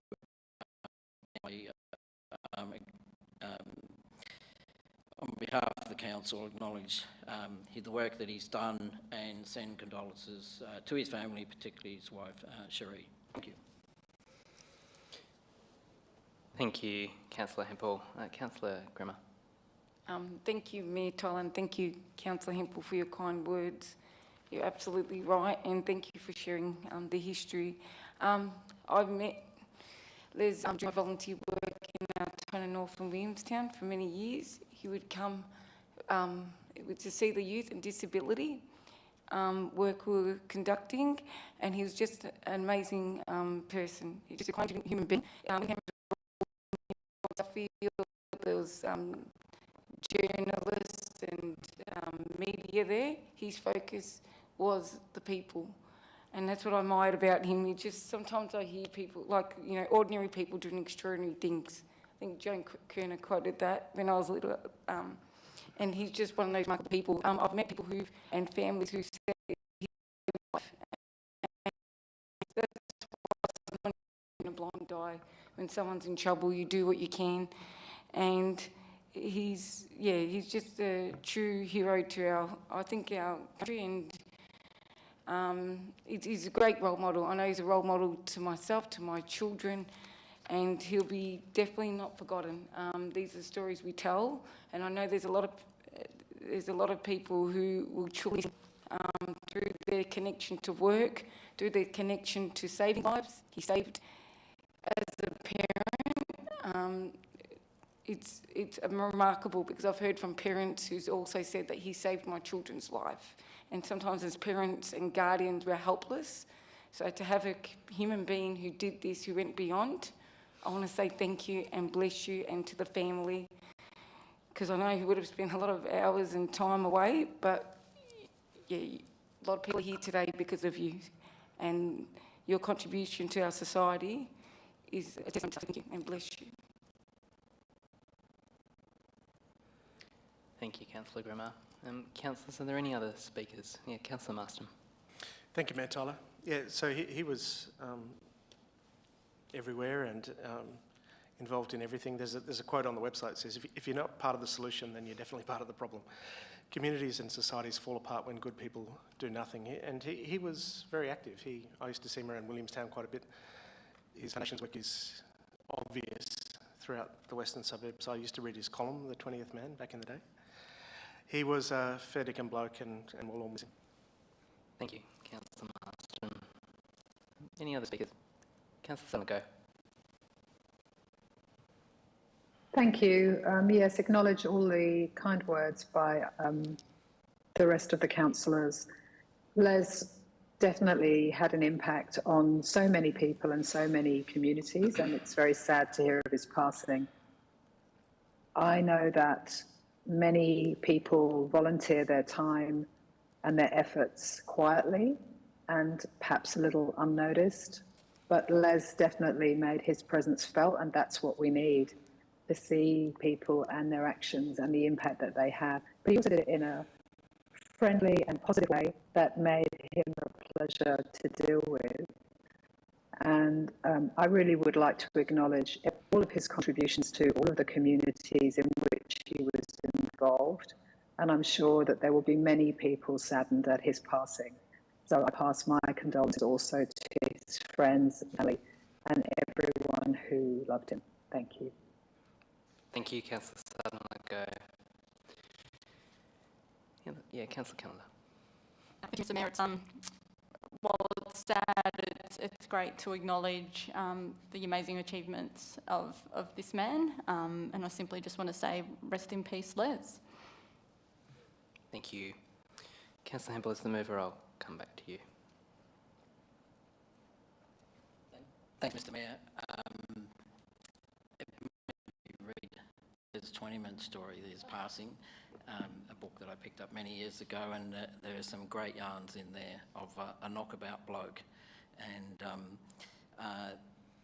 on behalf of the council acknowledge the work that he's done and send condolences to his family, particularly his wife, Cherie. Thank you. Thank you, Councillor Hempel. Councillor Grimmer. Thank you, Mayor Tolan. Thank you, Councillor Hempel, for your kind words. You're absolutely right, and thank you for sharing the history. I've met Les doing my volunteer work in Altona North and Williamstown for many years. He would come to see the youth and disability work we were conducting, and he was just an amazing person. He's just a kind human being. There was journalists and media there. His focus was the people, and that's what I admired about him. Sometimes I hear people, ordinary people doing extraordinary things. I think Joan Kerner quoted that when I was little, and he's just one of those remarkable people. I've met people and families who said his life, and that's why someone in a blind eye. When someone's in trouble, you do what you can, and he's just a true hero to our country, and he's a great role model. I know he's a role model to myself, to my children, and he'll be definitely not forgotten. These are stories we tell, and I know there's a lot of people who will truly, through their connection to work, through their connection to saving lives. He saved. As a parent, it's remarkable, because I've heard from parents who's also said that he saved my children's life, and sometimes as parents and guardians we're helpless. So to have a human being who did this, who went beyond, I want to say thank you and bless you, and to the family, because I know he would have spent a lot of hours and time away, but yeah, a lot of people are here today because of you, and your contribution to our society is a testament to thank you and bless you. Thank you, Councillor Grimmer. Councillors, are there any other speakers? Yeah, Councillor Marston. Thank you, Mayor Tyler. Yeah, so he was everywhere and involved in everything. There's a quote on the website that says, if you're not part of the solution, then you're definitely part of the problem. Communities and societies fall apart when good people do nothing. And he was very active. I used to see him around Williamstown quite a bit. His foundation's work is obvious throughout the western suburbs. I used to read his column, The 20th Man, back in the day. He was a fair dinkum bloke and we'll all miss him. Thank you, Councillor Marston. Any other speakers? Councillor Summergo. Thank you. Yes, acknowledge all the kind words by the rest of the councillors. Les definitely had an impact on so many people and so many communities, and it's very sad to hear of his passing. I know that many people volunteer their time and their efforts quietly and perhaps a little unnoticed, but Les definitely made his presence felt, and that's what we need, to see people and their actions and the impact that they have. But he also did it in a friendly and positive way that made him a pleasure to deal with. And I really would like to acknowledge all of his contributions to all of the communities in which he was involved. And I'm sure that there will be many people saddened at his passing. So I pass my condolences also to his friends, family, and everyone who loved him. Thank you. Thank you, Councillor Summergo. Yeah, Councillor Calendar. Thank you, Mr. Mayor. While it's sad, it's great to acknowledge the amazing achievements of this man, and I simply just want to say, rest in peace, Les. Thank you. Councillor Hempel, as the mover, I'll come back to you. Thanks, Mr. Mayor. Read his 20-minute story, his passing, a book that I picked up many years ago, and there are some great yarns in there of a knockabout bloke. And,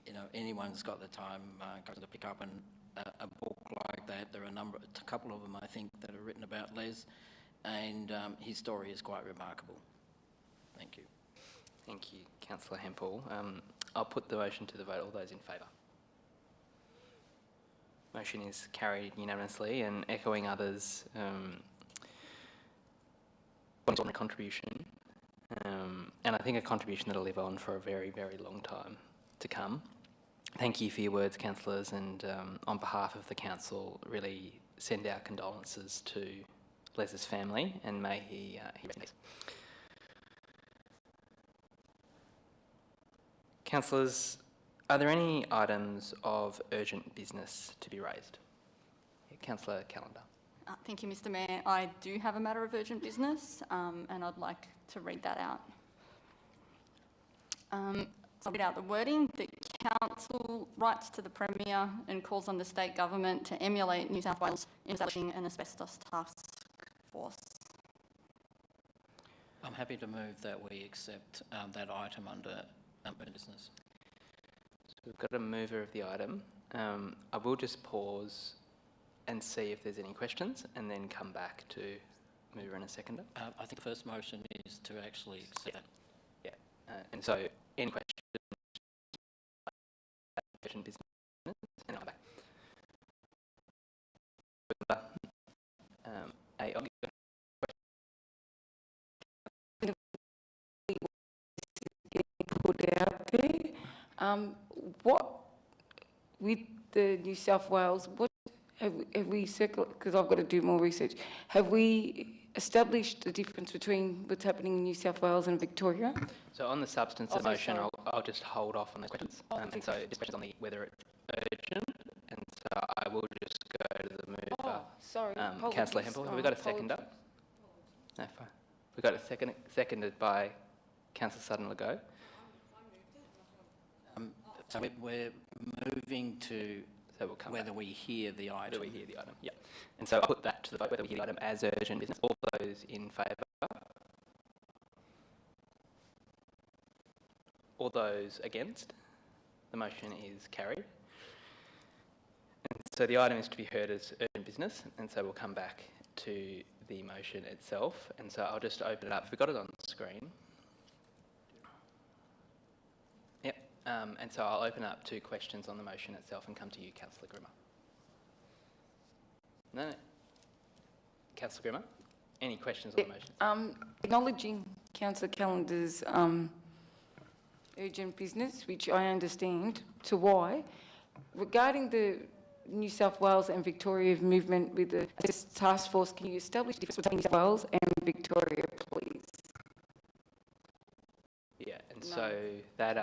you know, anyone's got the time to pick up a book like that. There are a couple of them, I think, that are written about Les, and his story is quite remarkable. Thank you. Thank you, Councillor Hempel. I'll put the motion to the vote. All those in favour? Motion is carried unanimously, and echoing others, on a contribution, and I think a contribution that will live on for a very, very long time to come. Thank you for your words, councillors, and on behalf of the council, really send our condolences to Les's family, and may he rest in peace. Councillors, are there any items of urgent business to be raised? Yeah, Councillor Calendar. Thank you, Mr. Mayor. I do have a matter of urgent business, and I'd like to read that out. So I'll read out the wording. The Council writes to the Premier and calls on the State Government to emulate New South Wales in establishing an asbestos task force. I'm happy to move that we accept that item under business. So we've got a mover of the item. I will just pause and see if there's any questions, and then come back to mover and a seconder. I think the first motion is to actually accept that. Yeah, and so any questions? Urgent business, and I'm back. Put out there. What, with the New South Wales, what have we circled, because I've got to do more research, have we established the difference between what's happening in New South Wales and Victoria? So on the substance of the motion, sorry. I'll just hold off on the questions. And so this question's on the whether it's urgent, and so I will just go to the mover. Oh, sorry. Councillor Hempel, have we got a seconder? No, fine. We got a seconded by Councillor Sutton-Legault. So we're moving to So we'll come whether back. we hear the item. Whether we hear the item, yeah. And so I'll put that to the vote, whether we hear the item as urgent business. All those in favour? All those against? The motion is carried. And so the item is to be heard as urgent business, and so we'll come back to the motion itself. And so I'll just open it up. We've got it on the screen. Yep. And so I'll open up to questions on the motion itself and come to you, Councillor Grimmer. No? Councillor Grimmer? Any questions on the motion? Acknowledging Councillor Callender's urgent business, which I understand to why, regarding the New South Wales and Victoria movement with the task force, can you establish the difference between New South Wales and Victoria, please? Yeah, and No. so that,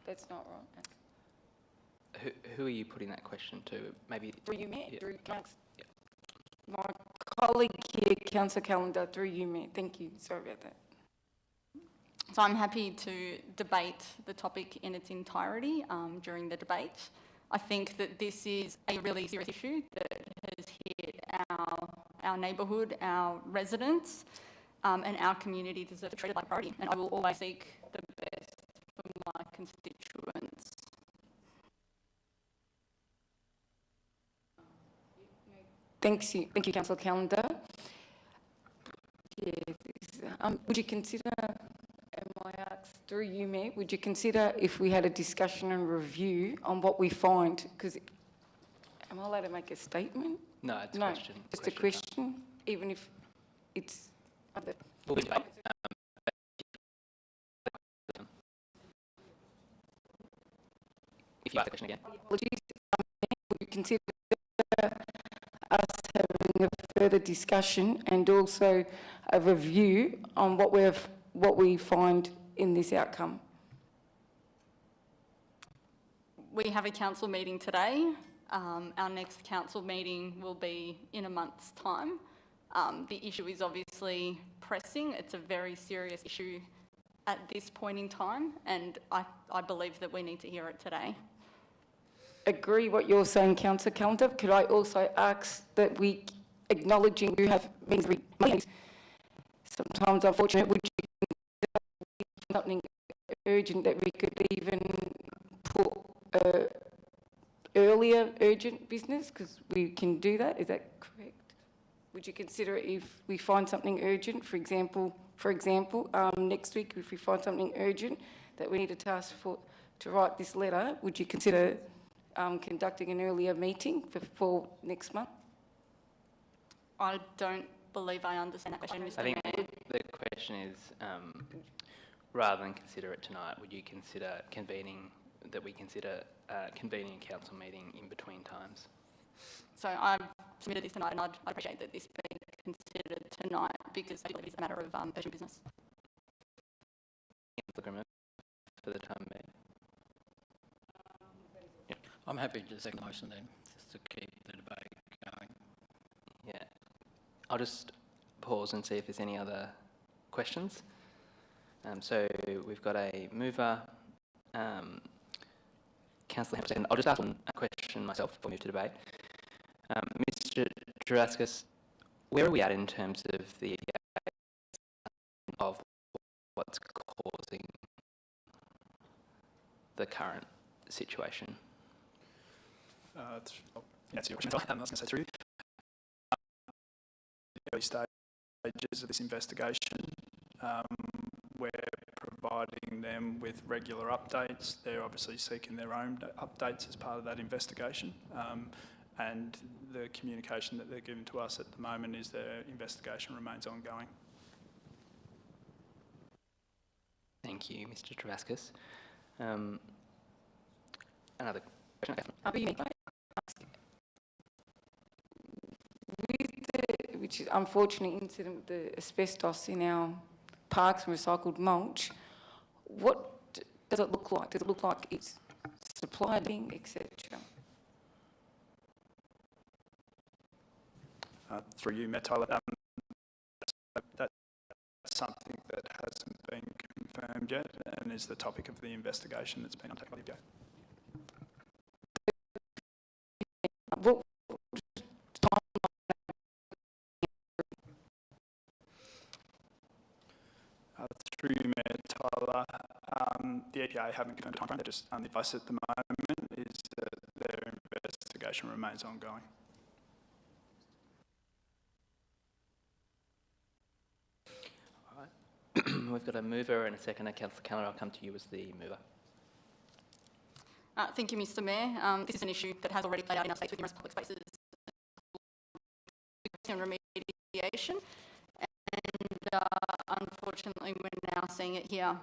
That's not right. who are you putting that question to? Maybe, Through you, Mayor, Yeah. through Councillor. Yeah. My colleague here, Councillor Callender, through you, Mayor. Thank you. Sorry about that. So I'm happy to debate the topic in its entirety during the debate. I think that this is a really serious issue that has hit our neighbourhood, our residents, and our community deserve to be treated like priority. And I will always seek the best for my constituents. Thank you, Councillor Callender. Yeah, would you consider, am I asked through you, Mayor, would you consider if we had a discussion and review on what we find? Because, am I allowed to make a statement? no, it's a No, question. just a question, even if it's other. We'll be debate. If you ask the question again. Apologies, would you consider us having a further discussion and also a review on what we find in this outcome? We have a council meeting today. Our next council meeting will be in a month's time. The issue is obviously pressing. It's a very serious issue at this point in time, and I believe that we need to hear it today. Agree what you're saying, Councillor Callender. Could I also ask that we, acknowledging you have means, sometimes unfortunate, would you consider something urgent that we could even put earlier urgent business, because we can do that, is that correct? Would you consider if we find something urgent, for example, next week, if we find something urgent that we need a task force to write this letter, would you consider conducting an earlier meeting for next month? I don't believe I understand that question, Mr. I think Mayor. the question is, rather than consider it tonight, would you consider convening a council meeting in between times? So I've submitted this tonight, and I'd appreciate that this being considered tonight, because I believe it's a matter of urgent business. For the time being. I'm happy to second the motion then, just to keep the debate going. Yeah. I'll just pause and see if there's any other questions. So we've got a mover, Councillor Hampton. I'll just ask one question myself before we move to debate. Mr. Juraskis, where are we at in terms of the of what's causing the current situation? Answer your question. I was going to say through the early stages of this investigation, we're providing them with regular updates. They're obviously seeking their own updates as part of that investigation, and the communication that they're giving to us at the moment is their investigation remains ongoing. Thank you, Mr. Travaskis. Another question? With which is unfortunate incident with the asbestos in our parks and recycled mulch, what does it look like? Does it look like it's supplying, etc.? Through you, Matt Tyler, that's something that hasn't been confirmed yet and is the topic of the investigation that's been undertaken by the EPA. What Through you, Mayor Tyler, the EPA haven't confirmed a timeframe. They're just the advice at the moment is that their investigation remains ongoing. All right. We've got a mover and a seconder. Councillor Keller, I'll come to you as the mover. Thank you, Mr Mayor. This is an issue that has already played out in our states with numerous public spaces and remediation, and unfortunately we're now seeing it here.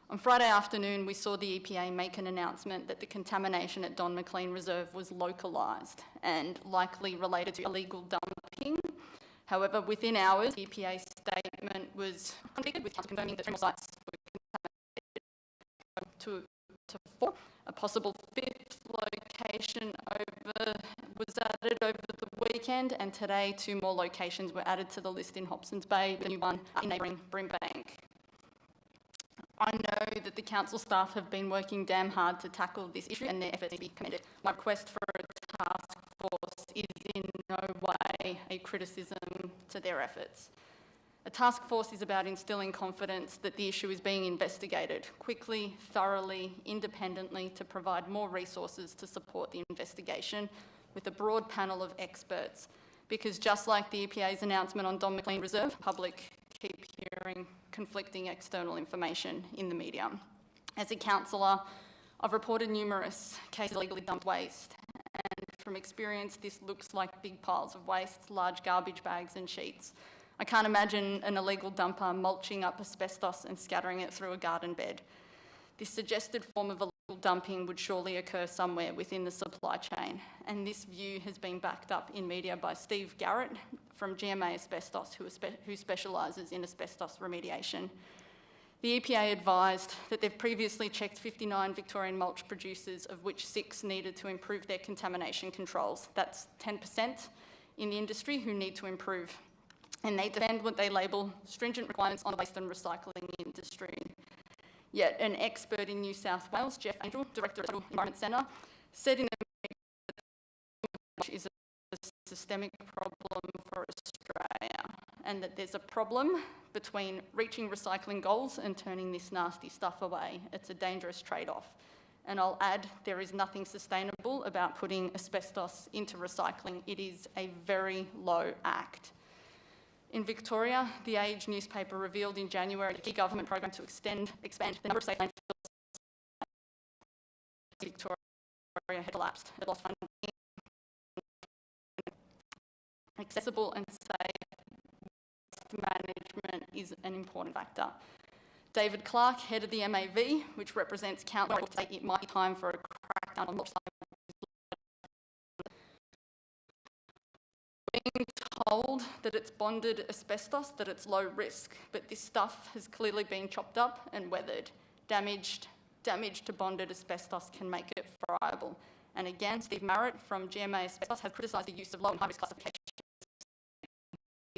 On Friday afternoon, we saw the EPA make an announcement that the contamination at Don McLean Reserve was localised and likely related to illegal dumping. However, within hours, the EPA statement was contradicted, with council confirming that 3 more sites were contaminated to 4. A possible 5th location was added over the weekend, and today 2 more locations were added to the list in Hobsons Bay, the new one in neighbouring Brimbank. I know that the council staff have been working damn hard to tackle this issue, and their efforts need to be commended. My request for a task force is in no way a criticism to their efforts. A task force is about instilling confidence that the issue is being investigated quickly, thoroughly, independently, to provide more resources to support the investigation with a broad panel of experts. Because just like the EPA's announcement on Don McLean Reserve, the public keep hearing conflicting external information in the media. As a councillor, I've reported numerous cases of illegally dumped waste, and from experience, this looks like big piles of waste, large garbage bags and sheets. I can't imagine an illegal dumper mulching up asbestos and scattering it through a garden bed. This suggested form of illegal dumping would surely occur somewhere within the supply chain, and this view has been backed up in media by Steve Garrett from GMA Asbestos, who specialises in asbestos remediation. The EPA advised that they've previously checked 59 Victorian mulch producers, of which 6 needed to improve their contamination controls. That's 10% in the industry who need to improve. And they defend what they label stringent requirements on the waste and recycling industry. Yet an expert in New South Wales, Jeff Angel, Director of the Environment Centre, said in the meeting is a systemic problem for Australia, and that there's a problem between reaching recycling goals and turning this nasty stuff away. It's a dangerous trade-off. And I'll add, there is nothing sustainable about putting asbestos into recycling. It is a very low act. In Victoria, The Age newspaper revealed in January a key government program to expand the number of safe landfills. Victoria had collapsed, had lost funding. Accessible and safe management is an important factor. David Clark, head of the MAV, which represents council, will say it might be time for a crackdown on mulch. Being told that it's bonded asbestos, that it's low risk, but this stuff has clearly been chopped up and weathered. Damage to bonded asbestos can make it friable. And again, Steve Marrett from GMA Asbestos has criticised the use of low and high risk classifications.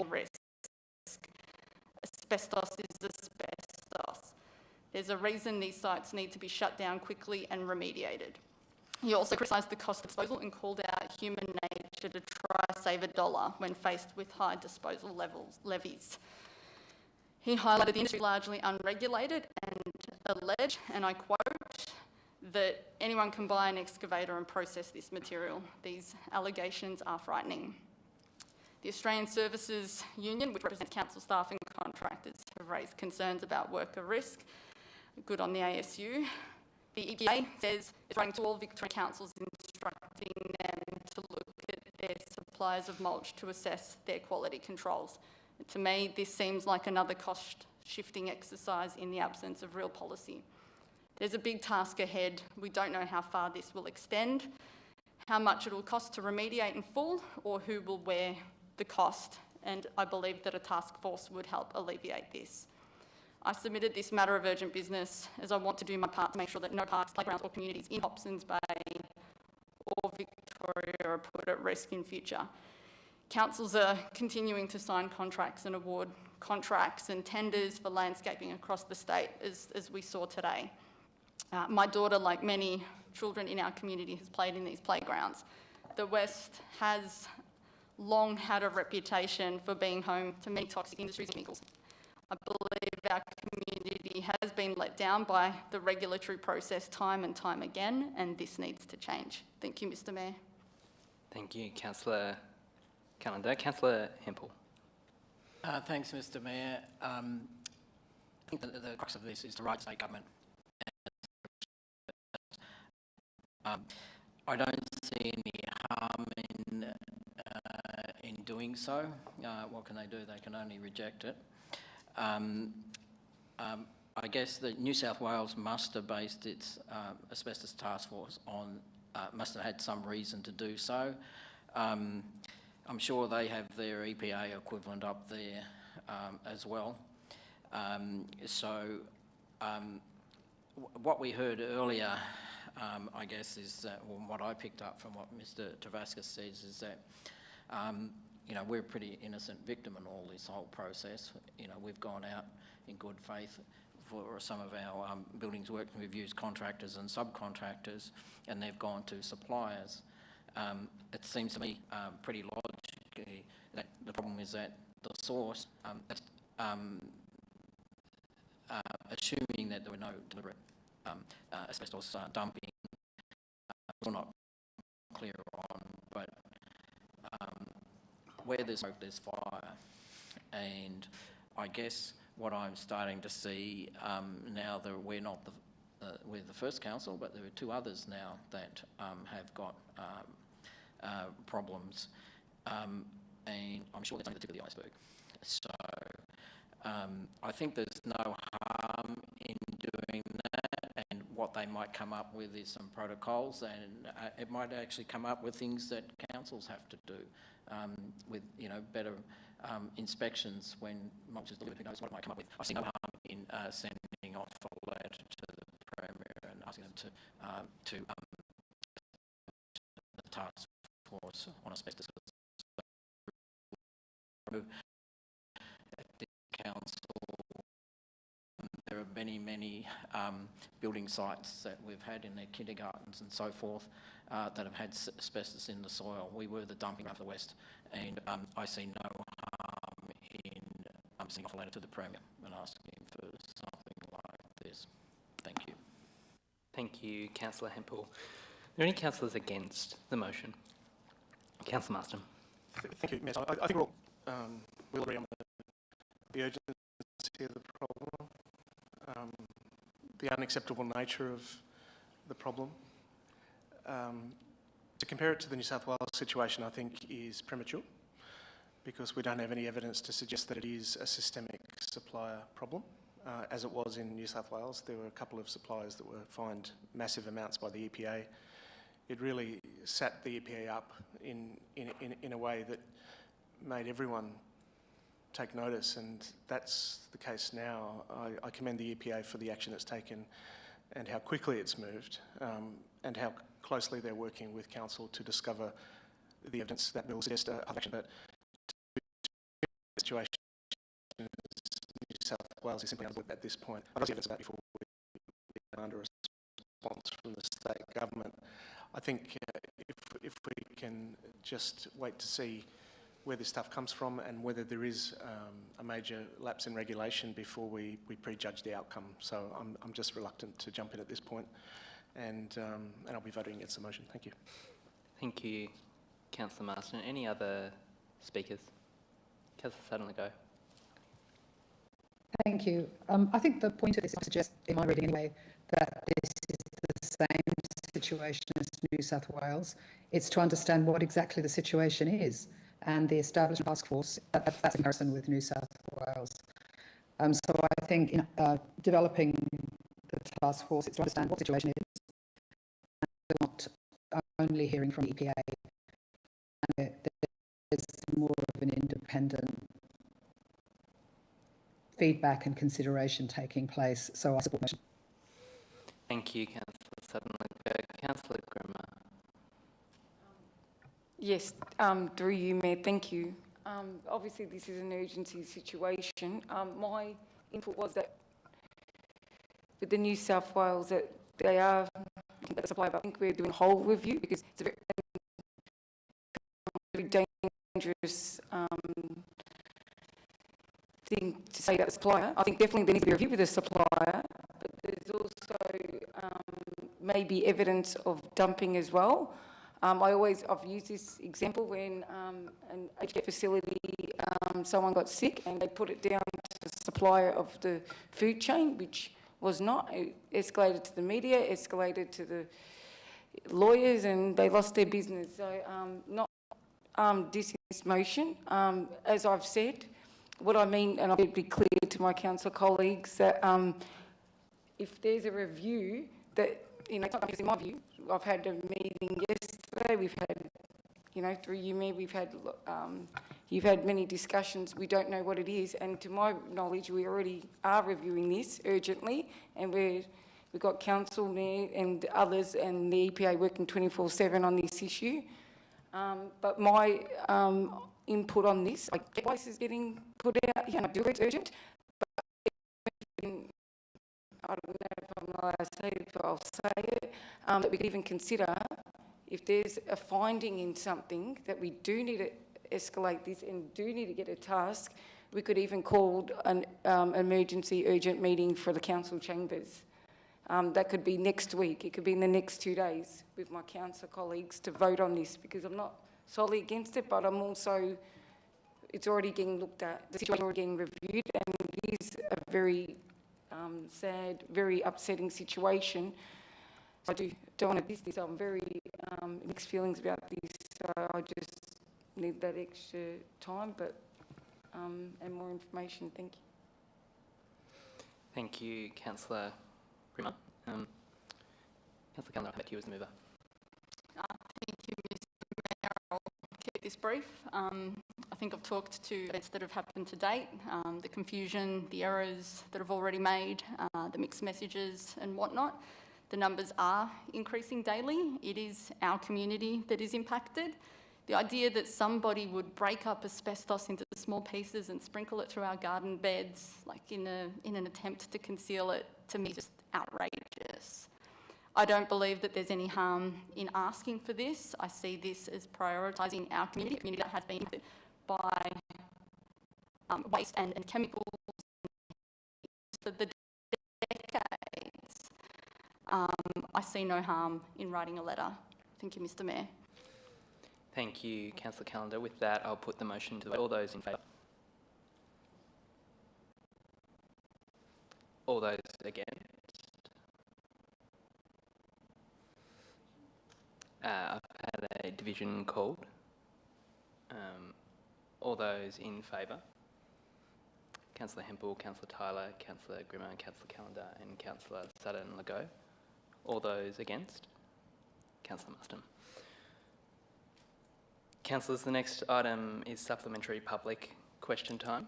Risk. Asbestos is asbestos. There's a reason these sites need to be shut down quickly and remediated. He also criticised the cost of disposal and called out human nature to try to save $1 when faced with high disposal levies. He highlighted the industry largely unregulated and alleged, and I quote, that anyone can buy an excavator and process this material. These allegations are frightening. The Australian Services Union, which represents council staff and contractors, have raised concerns about worker risk. Good on the ASU. The EPA says it's writing to all Victorian councils instructing them to look at their suppliers of mulch to assess their quality controls. And to me, this seems like another cost-shifting exercise in the absence of real policy. There's a big task ahead. We don't know how far this will extend, how much it will cost to remediate in full, or who will bear the cost, and I believe that a task force would help alleviate this. I submitted this matter of urgent business as I want to do my part to make sure that no parks, playgrounds or communities in Hobsons Bay or Victoria are put at risk in future. Councils are continuing to sign contracts and award contracts and tenders for landscaping across the state, as we saw today. My daughter, like many children in our community, has played in these playgrounds. The West has long had a reputation for being home to many toxic industries and chemicals. I believe our community has been let down by the regulatory process time and time again, and this needs to change. Thank you, Mr. Mayor. Thank you, Councillor Callender. Councillor Hempel. Thanks, Mr. Mayor. I think the crux of this is the right to state government. I don't see any harm in doing so. What can they do? They can only reject it. I guess that New South Wales must have based its asbestos task force on, must have had some reason to do so. I'm sure they have their EPA equivalent up there as well. What we heard earlier, I guess, is that, well, what I picked up from what Mr. Tavaskas says is that, you know, we're a pretty innocent victim in all this whole process. You know, we've gone out in good faith for some of our buildings work, and we've used contractors and subcontractors, and they've gone to suppliers. It seems to me pretty logically that the problem is that the source, assuming that there were no deliberate asbestos dumping, we're not clear on, but where there's smoke, there's fire. And I guess what I'm starting to see now that we're not we're the first council, but there are two others now that have got problems, and I'm sure that's only the tip of the iceberg. So I think there's no harm in doing that, and what they might come up with is some protocols, and it might actually come up with things that councils have to do, with, you know, better inspections when mulch is delivered. Who knows what it might come up with. I see no harm in sending off a letter to the Premier and asking them to the task force on asbestos. At the council, there are many building sites that we've had in their kindergartens and so forth that have had asbestos in the soil. We were the dumping ground for the West, and I see no harm in sending off a letter to the Premier and asking for something like this. Thank you. Thank you, Councillor Hempel. Are there any councillors against the motion? Councillor Marsden. Thank you, Mayor. I think we'll agree on the urgency of the problem, the unacceptable nature of the problem. To compare it to the New South Wales situation, I think, is premature, because we don't have any evidence to suggest that it is a systemic supplier problem. As it was in New South Wales, there were a couple of suppliers that were fined massive amounts by the EPA. It really sat the EPA up in a way that made everyone take notice, and that's the case now. I commend the EPA for the action it's taken and how quickly it's moved, and how closely they're working with council to discover the evidence that will suggest other action. But the situation in New South Wales is simply unavoidable at this point. I don't see evidence of that before we come under a response from the state government. I think if we can just wait to see where this stuff comes from and whether there is a major lapse in regulation before we prejudge the outcome. So I'm just reluctant to jump in at this point, and I'll be voting against the motion. Thank you. Thank you, Councillor Marsden. Any other speakers? Councillor Sutherland, go. Thank you. I think the point of this, I suggest in my reading anyway, that this is the same situation as New South Wales. It's to understand what exactly the situation is, and the establishment task force, that's in comparison with New South Wales. So I think in developing the task force, it's to understand what the situation is, and not only hearing from the EPA. And there's more of an independent feedback and consideration taking place. So I support the motion. Thank you, Councillor Sutherland. Councillor Grimmer. Yes, through you, Mayor, thank you. obviously this is an emergency situation. My input was that with the New South Wales that they are the supplier, but I think we're doing a whole review because it's a very dangerous thing to say about the supplier. I think definitely there needs to be a review with the supplier, but there's also maybe evidence of dumping as well. I've used this example when an aged care facility, someone got sick and they put it down to the supplier of the food chain, which was not. It escalated to the media, escalated to the lawyers, and they lost their business. So not this motion. As I've said, what I mean, and I'll be clear to my council colleagues, that if there's a review that, it's not just in my view. I've had a meeting yesterday. We've had, through you, Mayor, you've had many discussions. We don't know what it is, and to my knowledge, we already are reviewing this urgently, and we've got council, Mayor, and others, and the EPA working 24/7 on this issue. But my input on this, why this is getting put out, I do it's urgent, but I don't know if I'm allowed to say it, but I'll say it, that we could even consider if there's a finding in something that we do need to escalate this and do need to get a task, we could even call an emergency urgent meeting for the council chambers. That could be next week. It could be in the next 2 days with my council colleagues to vote on this, because I'm not solely against it, but I'm also, it's already getting looked at, the situation already getting reviewed, and it is a very sad, very upsetting situation. So I don't want to miss this. I'm very mixed feelings about this. So I just need that extra time, but and more information. Thank you. Thank you, Councillor Grimmer. Councillor Callan, I'll back to you as the mover. Thank you, Mr Mayor. I'll keep this brief. I think I've talked to events that have happened to date, the confusion, the errors that have already made, the mixed messages and whatnot. The numbers are increasing daily. It is our community that is impacted. The idea that somebody would break up asbestos into small pieces and sprinkle it through our garden beds, like in an attempt to conceal it, to me, is just outrageous. I don't believe that there's any harm in asking for this. I see this as prioritising our community, a community that has been impacted by waste and chemicals for the decades. I see no harm in writing a letter. Thank you, Mr Mayor. Thank you, Councillor Callender. With that, I'll put the motion to the vote. All those in favour? All those against? I've had a division called. All those in favour? Councillor Hempel, Councillor Tyler, Councillor Grimmer, Councillor Callender and Councillor Sutton-Legault. All those against? Councillor Muston. Councillors, the next item is supplementary public question time.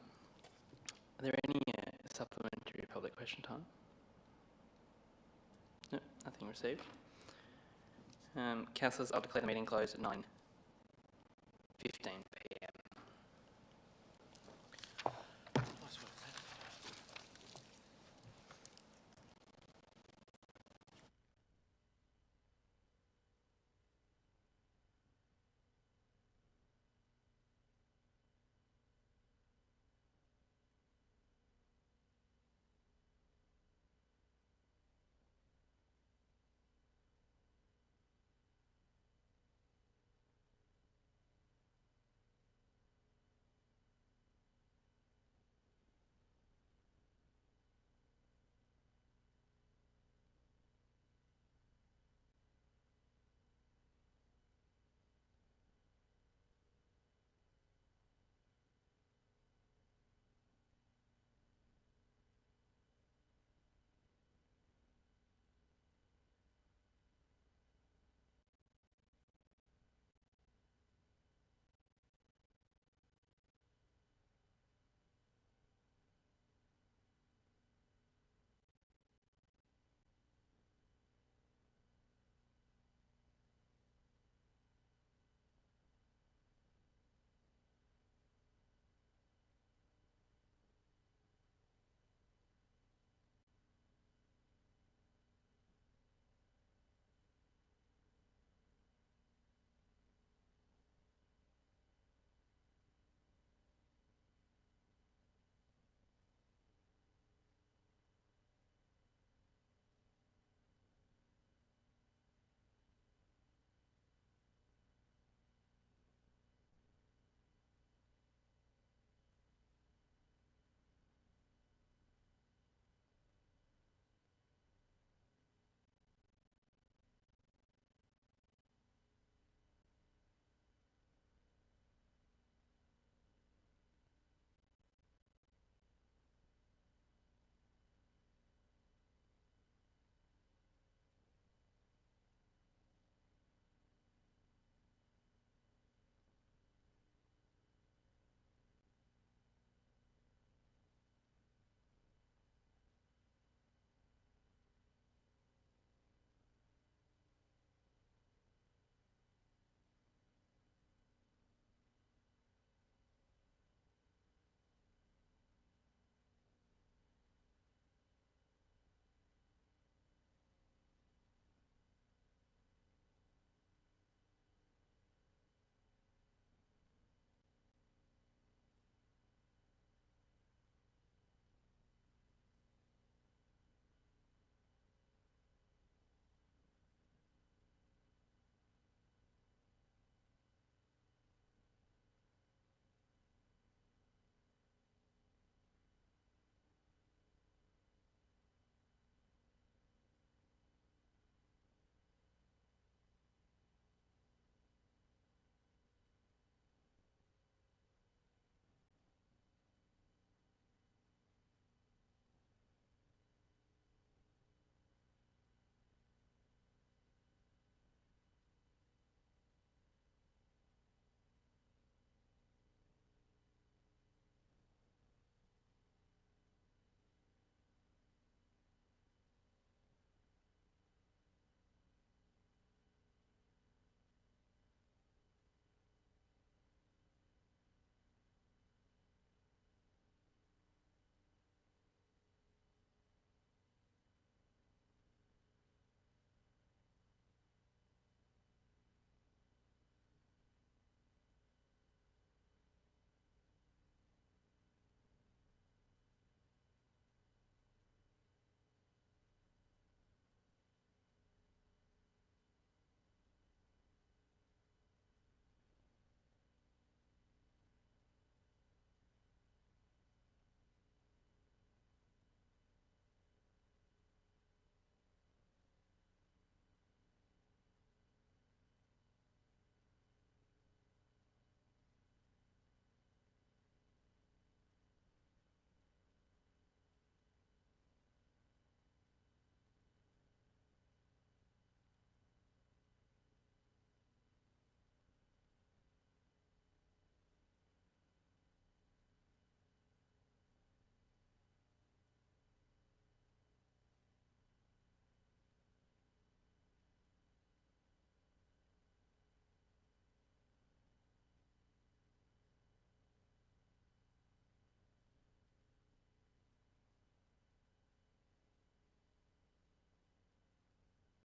Are there any supplementary public question time? No, nothing received. Councillors, I'll declare the meeting closed at 9:15 p.m.